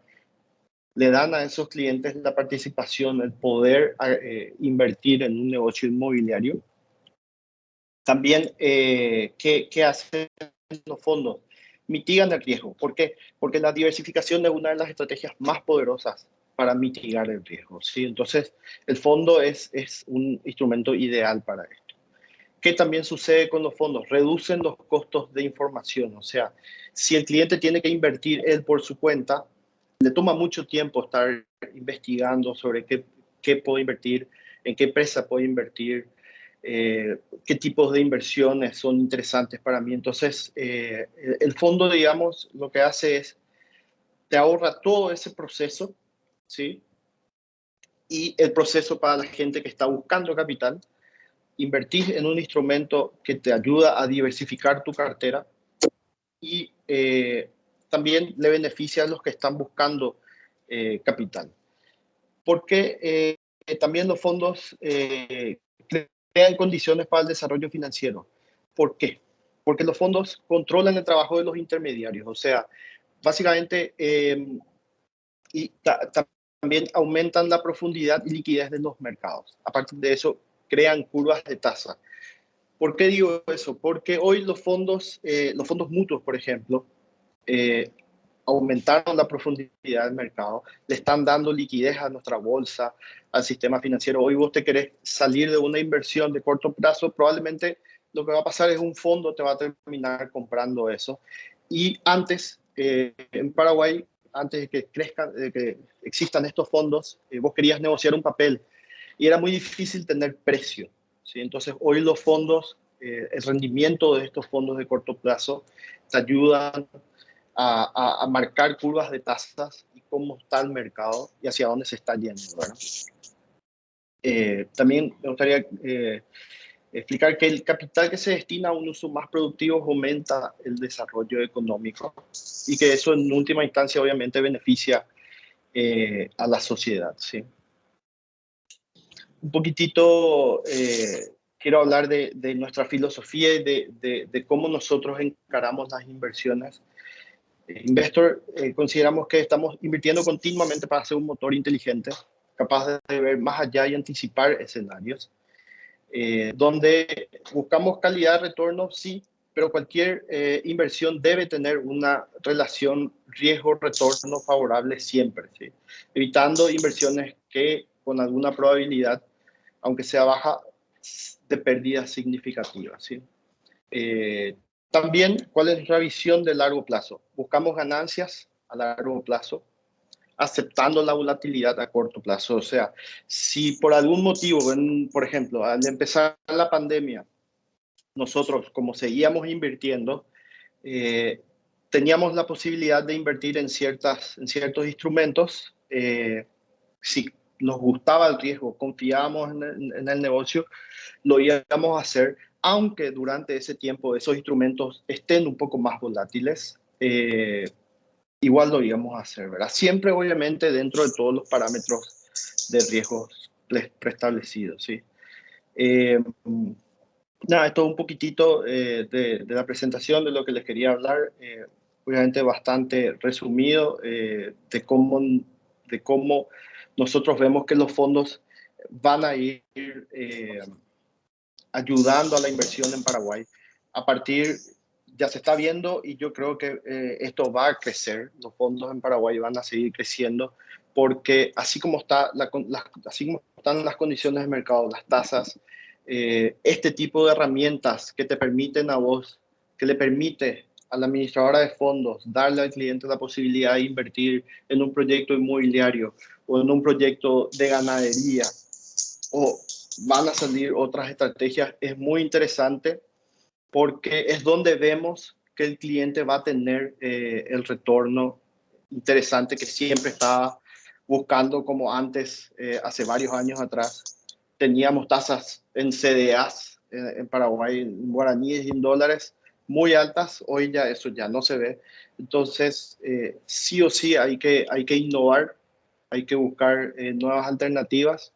le dan a esos clientes la participación, el poder invertir en un negocio inmobiliario. También, ¿qué hacen los fondos? Mitigan el riesgo. ¿Por qué? Porque la diversificación es una de las estrategias más poderosas para mitigar el riesgo, ¿sí? Entonces, el fondo es un instrumento ideal para esto. ¿Qué también sucede con los fondos? Reducen los costos de información. O sea, si el cliente tiene que invertir él por su cuenta, le toma mucho tiempo estar investigando sobre qué puedo invertir, en qué empresa puedo invertir, qué tipos de inversiones son interesantes para mí. Entonces, el fondo, digamos, lo que hace es, te ahorra todo ese proceso, ¿sí? Y el proceso para la gente que está buscando capital, invertir en un instrumento que te ayuda a diversificar tu cartera y también le beneficia a los que están buscando capital. Porque también los fondos crean condiciones para el desarrollo financiero. ¿Por qué? Porque los fondos controlan el trabajo de los intermediarios. O sea, básicamente, también aumentan la profundidad y liquidez de los mercados. Aparte de eso, crean curvas de tasa. ¿Por qué digo eso? Porque hoy los fondos mutuos, por ejemplo, aumentaron la profundidad del mercado, le están dando liquidez a nuestra bolsa, al sistema financiero. Hoy vos te querés salir de una inversión de corto plazo, probablemente lo que va a pasar es un fondo te va a terminar comprando eso. Y antes, en Paraguay, antes de que crezcan, de que existan estos fondos, vos querías negociar un papel y era muy difícil tener precio, ¿sí? Entonces, hoy los fondos, el rendimiento de estos fondos de corto plazo te ayudan a marcar curvas de tasas y cómo está el mercado y hacia dónde se está yendo, ¿verdad? También me gustaría explicar que el capital que se destina a un uso más productivo aumenta el desarrollo económico y que eso en última instancia obviamente beneficia a la sociedad, ¿sí? Un poquitito quiero hablar de nuestra filosofía y de cómo nosotros encaramos las inversiones. Investor, consideramos que estamos invirtiendo continuamente para ser un motor inteligente, capaz de ver más allá y anticipar escenarios, donde buscamos calidad de retorno, sí, pero cualquier inversión debe tener una relación riesgo-retorno favorable siempre, ¿sí? Evitando inversiones que con alguna probabilidad, aunque sea baja, de pérdidas significativas, ¿sí? También, ¿cuál es nuestra visión de largo plazo? Buscamos ganancias a largo plazo, aceptando la volatilidad a corto plazo. O sea, si por algún motivo, por ejemplo, al empezar la pandemia, nosotros, como seguíamos invirtiendo, teníamos la posibilidad de invertir en ciertos instrumentos. Si nos gustaba el riesgo, confiábamos en el negocio, lo íbamos a hacer, aunque durante ese tiempo esos instrumentos estén un poco más volátiles, igual lo íbamos a hacer, ¿verdad? Siempre, obviamente, dentro de todos los parámetros de riesgos preestablecidos, ¿sí? Nada, esto es un poquitito de la presentación de lo que les quería hablar, obviamente bastante resumido, de cómo nosotros vemos que los fondos van a ir ayudando a la inversión en Paraguay. Ya se está viendo y yo creo que esto va a crecer. Los fondos en Paraguay van a seguir creciendo porque así como están las condiciones de mercado, las tasas, este tipo de herramientas que te permiten a vos, que le permite a la administradora de fondos darle al cliente la posibilidad de invertir en un proyecto inmobiliario o en un proyecto de ganadería, o van a salir otras estrategias, es muy interesante porque es donde vemos que el cliente va a tener el retorno interesante que siempre estaba buscando, como antes, hace varios años atrás. Teníamos tasas en CDAs en Paraguay, en guaraníes y en dólares muy altas. Hoy ya eso ya no se ve. Entonces, sí o sí hay que innovar, hay que buscar nuevas alternativas,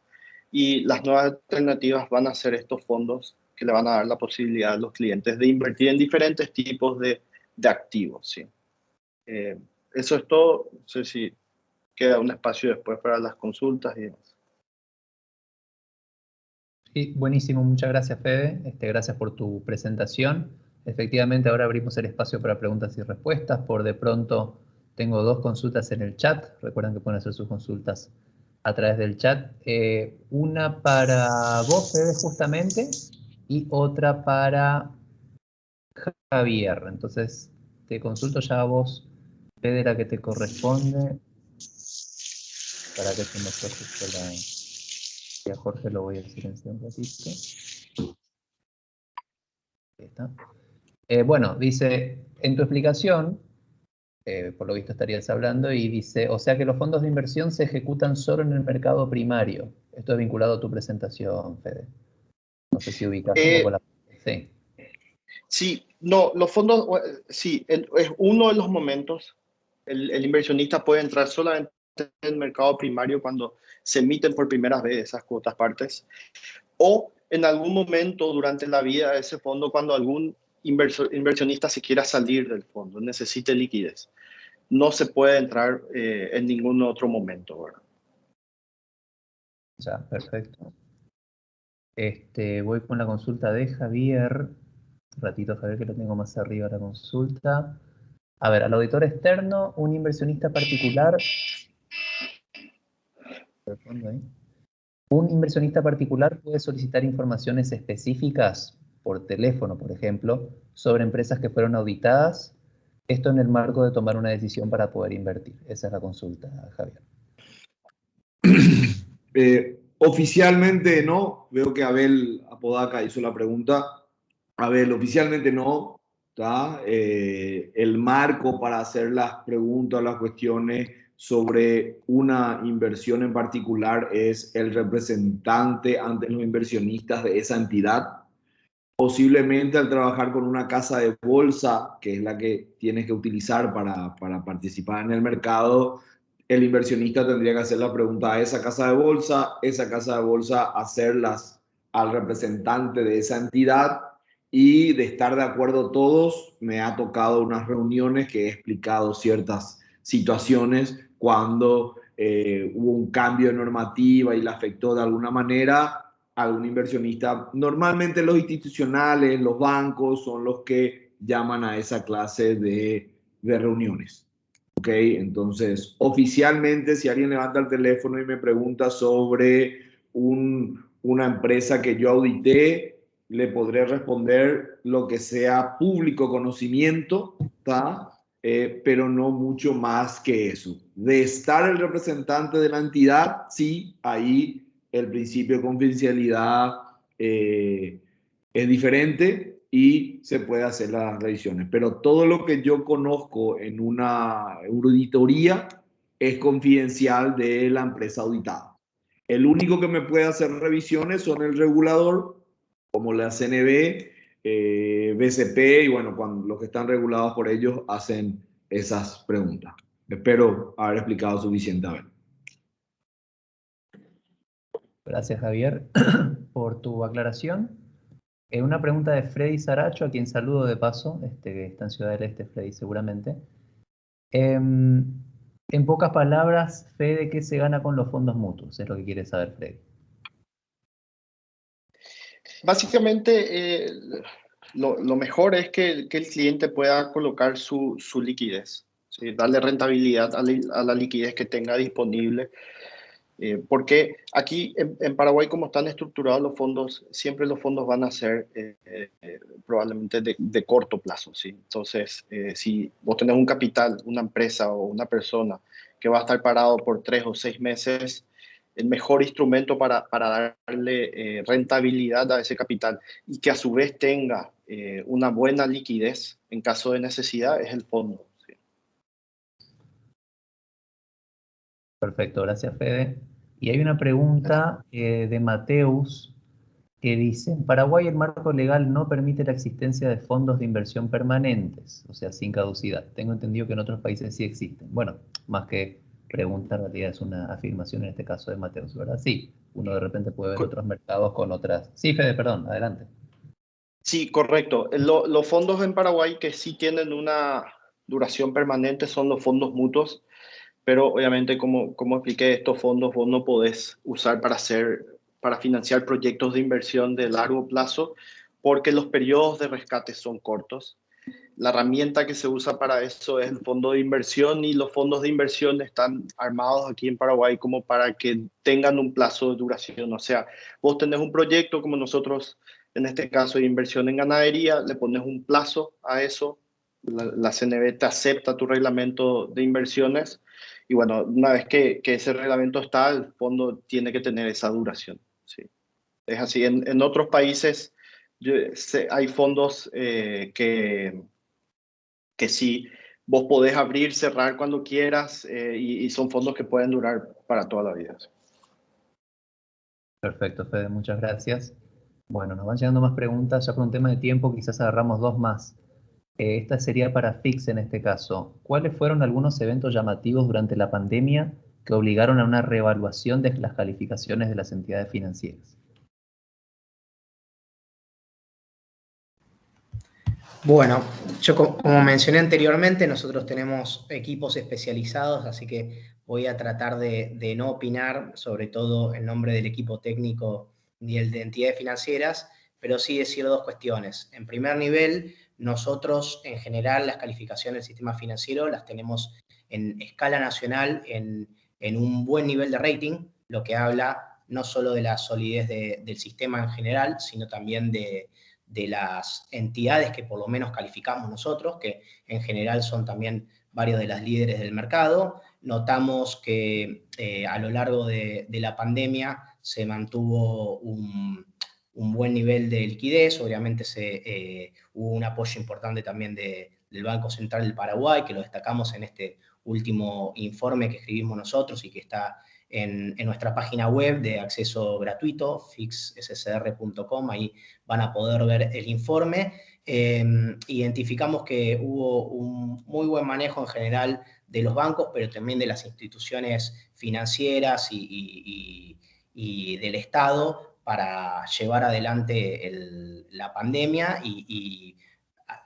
y las nuevas alternativas van a ser estos fondos que le van a dar la posibilidad a los clientes de invertir en diferentes tipos de activos. ¿Sí? Eso es todo. No sé si queda un espacio después para las consultas y demás. Sí, buenísimo, muchas gracias, Fede. Gracias por tu presentación. Efectivamente, ahora abrimos el espacio para preguntas y respuestas. Por de pronto tengo 2 consultas en el chat. Recuerden que pueden hacer sus consultas a través del chat. Una para vos, Fede, justamente, y otra para Javier. Entonces, te consulto ya a vos, Fede, la que te corresponde. Para que se me fue justo la... Y a Jorge lo voy a silenciar un ratito. Ahí está. Bueno, dice, en tu explicación, por lo visto estarías hablando, y dice, o sea que los fondos de inversión se ejecutan solo en el mercado primario. Esto es vinculado a tu presentación, Fede. No sé si ubicas un poco la... Sí. Sí, no, los fondos, sí, es uno de los momentos. El inversionista puede entrar solamente en el mercado primario cuando se emiten por primera vez esas cuotas partes, o en algún momento durante la vida de ese fondo, cuando algún inversionista se quiera salir del fondo, necesite liquidez. No se puede entrar en ningún otro momento, ¿verdad? Ya, perfecto. Voy con la consulta de Javier. Un ratito, Javier, que lo tengo más arriba la consulta. A ver, al auditor externo, un inversionista particular... Un inversionista particular puede solicitar informaciones específicas por teléfono, por ejemplo, sobre empresas que fueron auditadas. Esto en el marco de tomar una decisión para poder invertir. Esa es la consulta, Javier. Oficialmente no. Veo que Abel Apodaca hizo la pregunta. Abel, oficialmente no. ¿Tá? El marco para hacer las preguntas, las cuestiones sobre una inversión en particular es el representante ante los inversionistas de esa entidad. Posiblemente al trabajar con una casa de bolsa, que es la que tienes que utilizar para participar en el mercado, el inversionista tendría que hacer la pregunta a esa casa de bolsa hacerlas al representante de esa entidad, y de estar de acuerdo todos, me ha tocado unas reuniones que he explicado ciertas situaciones cuando hubo un cambio de normativa y la afectó de alguna manera a un inversionista. Normalmente los institucionales, los bancos son los que llaman a esa clase de reuniones. ¿Ok? Entonces, oficialmente, si alguien levanta el teléfono y me pregunta sobre una empresa que yo audité, le podré responder lo que sea público conocimiento, ¿tá? Pero no mucho más que eso. De estar el representante de la entidad, sí, ahí el principio de confidencialidad es diferente y se puede hacer las revisiones. Pero todo lo que yo conozco en una auditoría es confidencial de la empresa auditada. El único que me puede hacer revisiones son el regulador, como la CNB, BCP, y bueno, cuando los que están regulados por ellos hacen esas preguntas. Espero haber explicado suficiente. A ver. Gracias, Javier, por tu aclaración. Una pregunta de Freddy Saracho, a quien saludo de paso, que está en Ciudad del Este, Freddy, seguramente. En pocas palabras, Fede, ¿qué se gana con los fondos mutuos? Es lo que quiere saber Fede. Básicamente, lo mejor es que el cliente pueda colocar su liquidez, ¿sí? Darle rentabilidad a la liquidez que tenga disponible. Porque aquí en Paraguay, como están estructurados los fondos, siempre los fondos van a ser probablemente de corto plazo, ¿sí? Entonces, si vos tenés un capital, una empresa o una persona que va a estar parado por 3 o 6 meses, el mejor instrumento para darle rentabilidad a ese capital y que a su vez tenga una buena liquidez en caso de necesidad es el fondo, ¿sí? Perfecto, gracias Fede. Y hay una pregunta de Mateus que dice, en Paraguay el marco legal no permite la existencia de fondos de inversión permanentes, o sea, sin caducidad. Tengo entendido que en otros países sí existen. Bueno, más que pregunta, en realidad es una afirmación en este caso de Mateus, ¿verdad? Sí, uno de repente puede ver otros mercados con otras... Sí, Fede, perdón, adelante. Sí, correcto. Los fondos en Paraguay que sí tienen una duración permanente son los fondos mutuos, pero obviamente, como expliqué, estos fondos vos no podés usar para financiar proyectos de inversión de largo plazo porque los periodos de rescate son cortos. La herramienta que se usa para eso es el fondo de inversión y los fondos de inversión están armados aquí en Paraguay como para que tengan un plazo de duración. O sea, vos tenés un proyecto como nosotros, en este caso de inversión en ganadería, le pones un plazo a eso, la CNB te acepta tu reglamento de inversiones y bueno, una vez que ese reglamento está, el fondo tiene que tener esa duración. ¿Sí? Es así. En otros países hay fondos que sí, vos podés abrir, cerrar cuando quieras y son fondos que pueden durar para toda la vida. Perfecto, Fede, muchas gracias. Bueno, nos van llegando más preguntas, ya por un tema de tiempo quizás agarramos dos más. Esta sería para Fix en este caso. ¿Cuáles fueron algunos eventos llamativos durante la pandemia que obligaron a una reevaluación de las calificaciones de las entidades financieras? Bueno, yo como mencioné anteriormente, nosotros tenemos equipos especializados, así que voy a tratar de no opinar, sobre todo en nombre del equipo técnico ni el de entidades financieras, pero sí decir dos cuestiones. En primer nivel, nosotros en general las calificaciones del sistema financiero las tenemos en escala nacional en un buen nivel de rating, lo que habla no solo de la solidez del sistema en general, sino también de las entidades que por lo menos calificamos nosotros, que en general son también varios de las líderes del mercado. Notamos que a lo largo de la pandemia se mantuvo un buen nivel de liquidez, obviamente hubo un apoyo importante también del Banco Central del Paraguay, que lo destacamos en este último informe que escribimos nosotros y que está en nuestra página web de acceso gratuito, fixscr.com, ahí van a poder ver el informe. Identificamos que hubo un muy buen manejo en general de los bancos, pero también de las instituciones financieras y del Estado para llevar adelante la pandemia y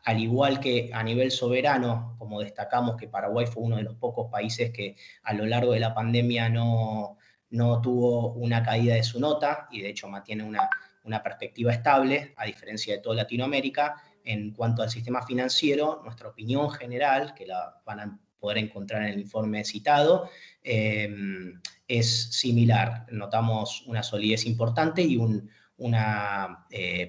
al igual que a nivel soberano, como destacamos que Paraguay fue uno de los pocos países que a lo largo de la pandemia no tuvo una caída de su nota y de hecho mantiene una perspectiva estable, a diferencia de toda Latinoamérica. En cuanto al sistema financiero, nuestra opinión general, que la van a poder encontrar en el informe citado, es similar. Notamos una solidez importante y una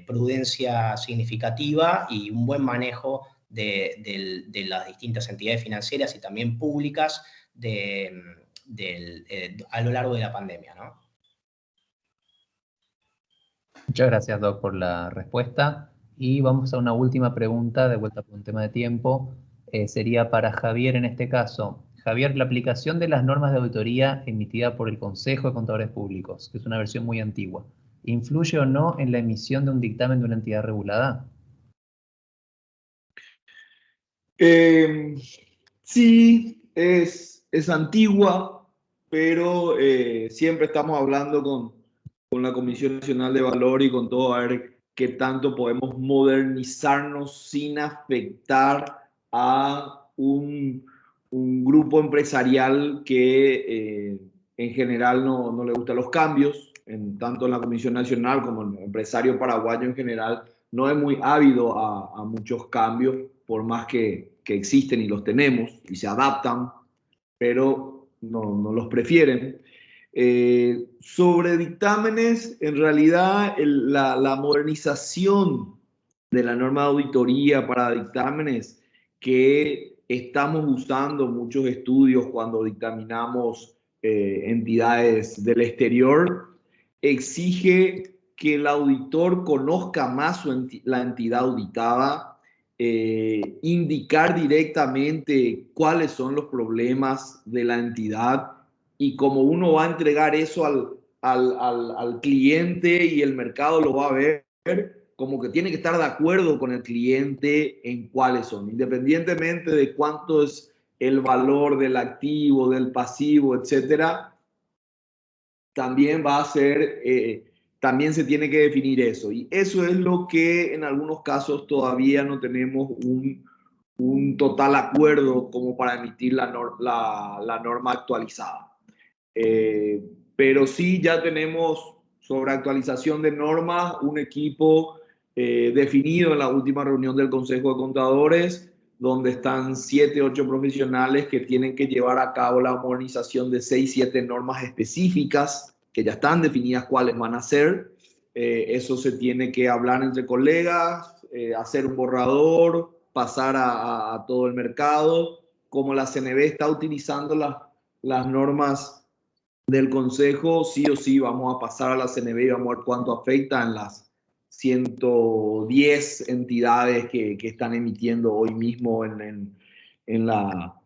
prudencia significativa y un buen manejo de las distintas entidades financieras y también públicas a lo largo de la pandemia, ¿no? Muchas gracias, Doc, por la respuesta. Y vamos a una última pregunta, de vuelta por un tema de tiempo. Sería para Javier en este caso. Javier, la aplicación de las normas de auditoría emitida por el Consejo de Contadores Públicos, que es una versión muy antigua, ¿influye o no en la emisión de un dictamen de una entidad regulada? Sí, es antigua, pero siempre estamos hablando con la Comisión Nacional de Valor y con todo, a ver qué tanto podemos modernizarnos sin afectar a un grupo empresarial que en general no le gustan los cambios, tanto en la Comisión Nacional como el empresario paraguayo en general no es muy ávido a muchos cambios, por más que existen y los tenemos y se adaptan, pero no los prefieren. Sobre dictámenes, en realidad la modernización de la norma de auditoría para dictámenes que estamos usando muchos estudios cuando dictaminamos entidades del exterior, exige que el auditor conozca más la entidad auditada, indicar directamente cuáles son los problemas de la entidad, y como uno va a entregar eso al cliente y el mercado lo va a ver, como que tiene que estar de acuerdo con el cliente en cuáles son, independientemente de cuánto es el valor del activo, del pasivo, etcétera. También va a ser, también se tiene que definir eso. Y eso es lo que en algunos casos todavía no tenemos un total acuerdo como para emitir la norma actualizada. Pero sí ya tenemos sobre actualización de normas un equipo definido en la última reunión del Consejo de Contadores, donde están 7, 8 profesionales que tienen que llevar a cabo la modernización de 6, 7 normas específicas que ya están definidas cuáles van a ser. Eso se tiene que hablar entre colegas, hacer un borrador, pasar a todo el mercado. Como la CNB está utilizando las normas del Consejo, sí o sí vamos a pasar a la CNB y vamos a ver cuánto afecta en las 110 entidades que están emitiendo hoy mismo en la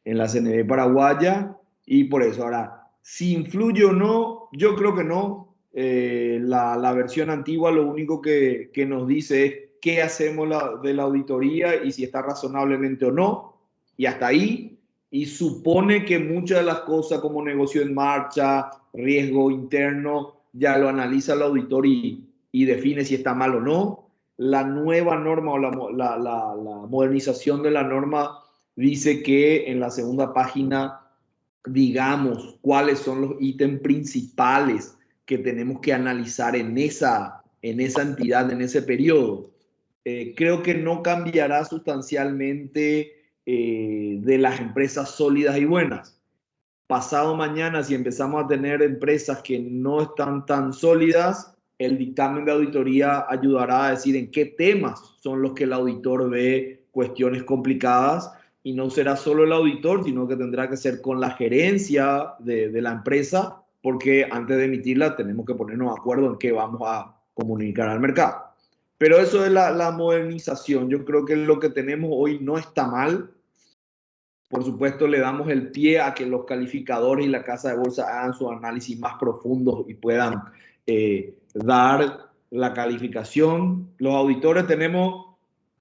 CNB paraguaya. Y por eso, ahora, si influye o no, yo creo que no. La versión antigua lo único que nos dice es qué hacemos de la auditoría y si está razonablemente o no, y hasta ahí. Y supone que muchas de las cosas como negocio en marcha, riesgo interno, ya lo analiza el auditor y define si está mal o no. La nueva norma o la modernización de la norma dice que en la segunda página digamos cuáles son los ítems principales que tenemos que analizar en esa entidad, en ese periodo. Creo que no cambiará sustancialmente de las empresas sólidas y buenas. Pasado mañana, si empezamos a tener empresas que no están tan sólidas, el dictamen de auditoría ayudará a decir en qué temas son los que el auditor ve cuestiones complicadas, y no será solo el auditor, sino que tendrá que ser con la gerencia de la empresa, porque antes de emitirla tenemos que ponernos de acuerdo en qué vamos a comunicar al mercado. Pero eso es la modernización. Yo creo que lo que tenemos hoy no está mal. Por supuesto, le damos el pie a que los calificadores y la casa de bolsa hagan su análisis más profundos y puedan dar la calificación. Los auditores tenemos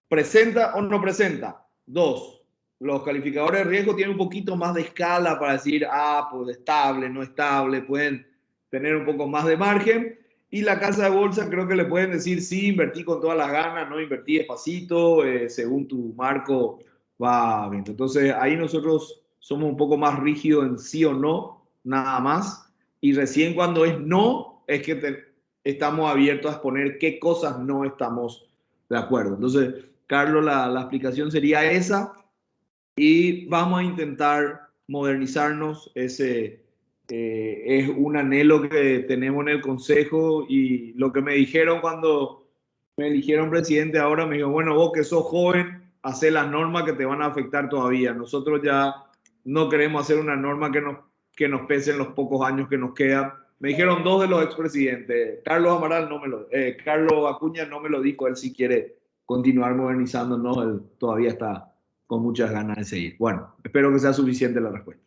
presenta o no presenta. 2. Los calificadores de riesgo tienen un poquito más de escala para decir, pues estable, no estable, pueden tener un poco más de margen. Y la casa de bolsa creo que le pueden decir, sí, invertí con todas las ganas, no invertí despacito, según tu marco va bien. Entonces ahí nosotros somos un poco más rígidos en sí o no, nada más. Y recién cuando es no, es que estamos abiertos a exponer qué cosas no estamos de acuerdo. Entonces, Carlos, la explicación sería esa, y vamos a intentar modernizarnos. Ese es un anhelo que tenemos en el Consejo, y lo que me dijeron cuando me eligieron presidente ahora, me dijo, bueno, vos que sos joven, hacé las normas que te van a afectar todavía. Nosotros ya no queremos hacer una norma que nos pese en los pocos años que nos quedan. Me dijeron 2 de los expresidentes. Carlos Amaral Carlos Acuña no me lo dijo, él sí quiere continuar modernizándonos, él todavía está con muchas ganas de seguir. Bueno, espero que sea suficiente la respuesta.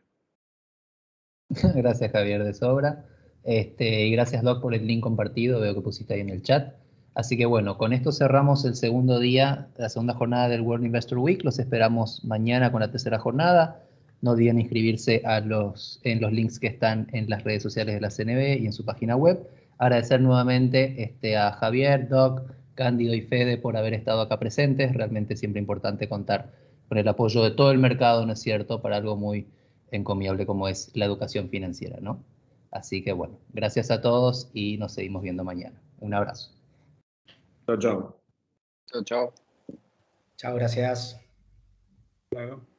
Gracias, Javier, de sobra. Y gracias, Doc, por el link compartido, veo que pusiste ahí en el chat. Así que bueno, con esto cerramos el segundo día, la segunda jornada del World Investor Week. Los esperamos mañana con la tercera jornada. No olviden inscribirse en los links que están en las redes sociales de la CNB y en su página web. Agradecer nuevamente a Javier, Doc, Cándido y Fede por haber estado acá presentes. Realmente siempre importante contar con el apoyo de todo el mercado, ¿no es cierto?, para algo muy encomiable como es la educación financiera, ¿no? Así que bueno, gracias a todos y nos seguimos viendo mañana. Un abrazo. Chao, chao. Chao, chao. Chao, gracias. Claro.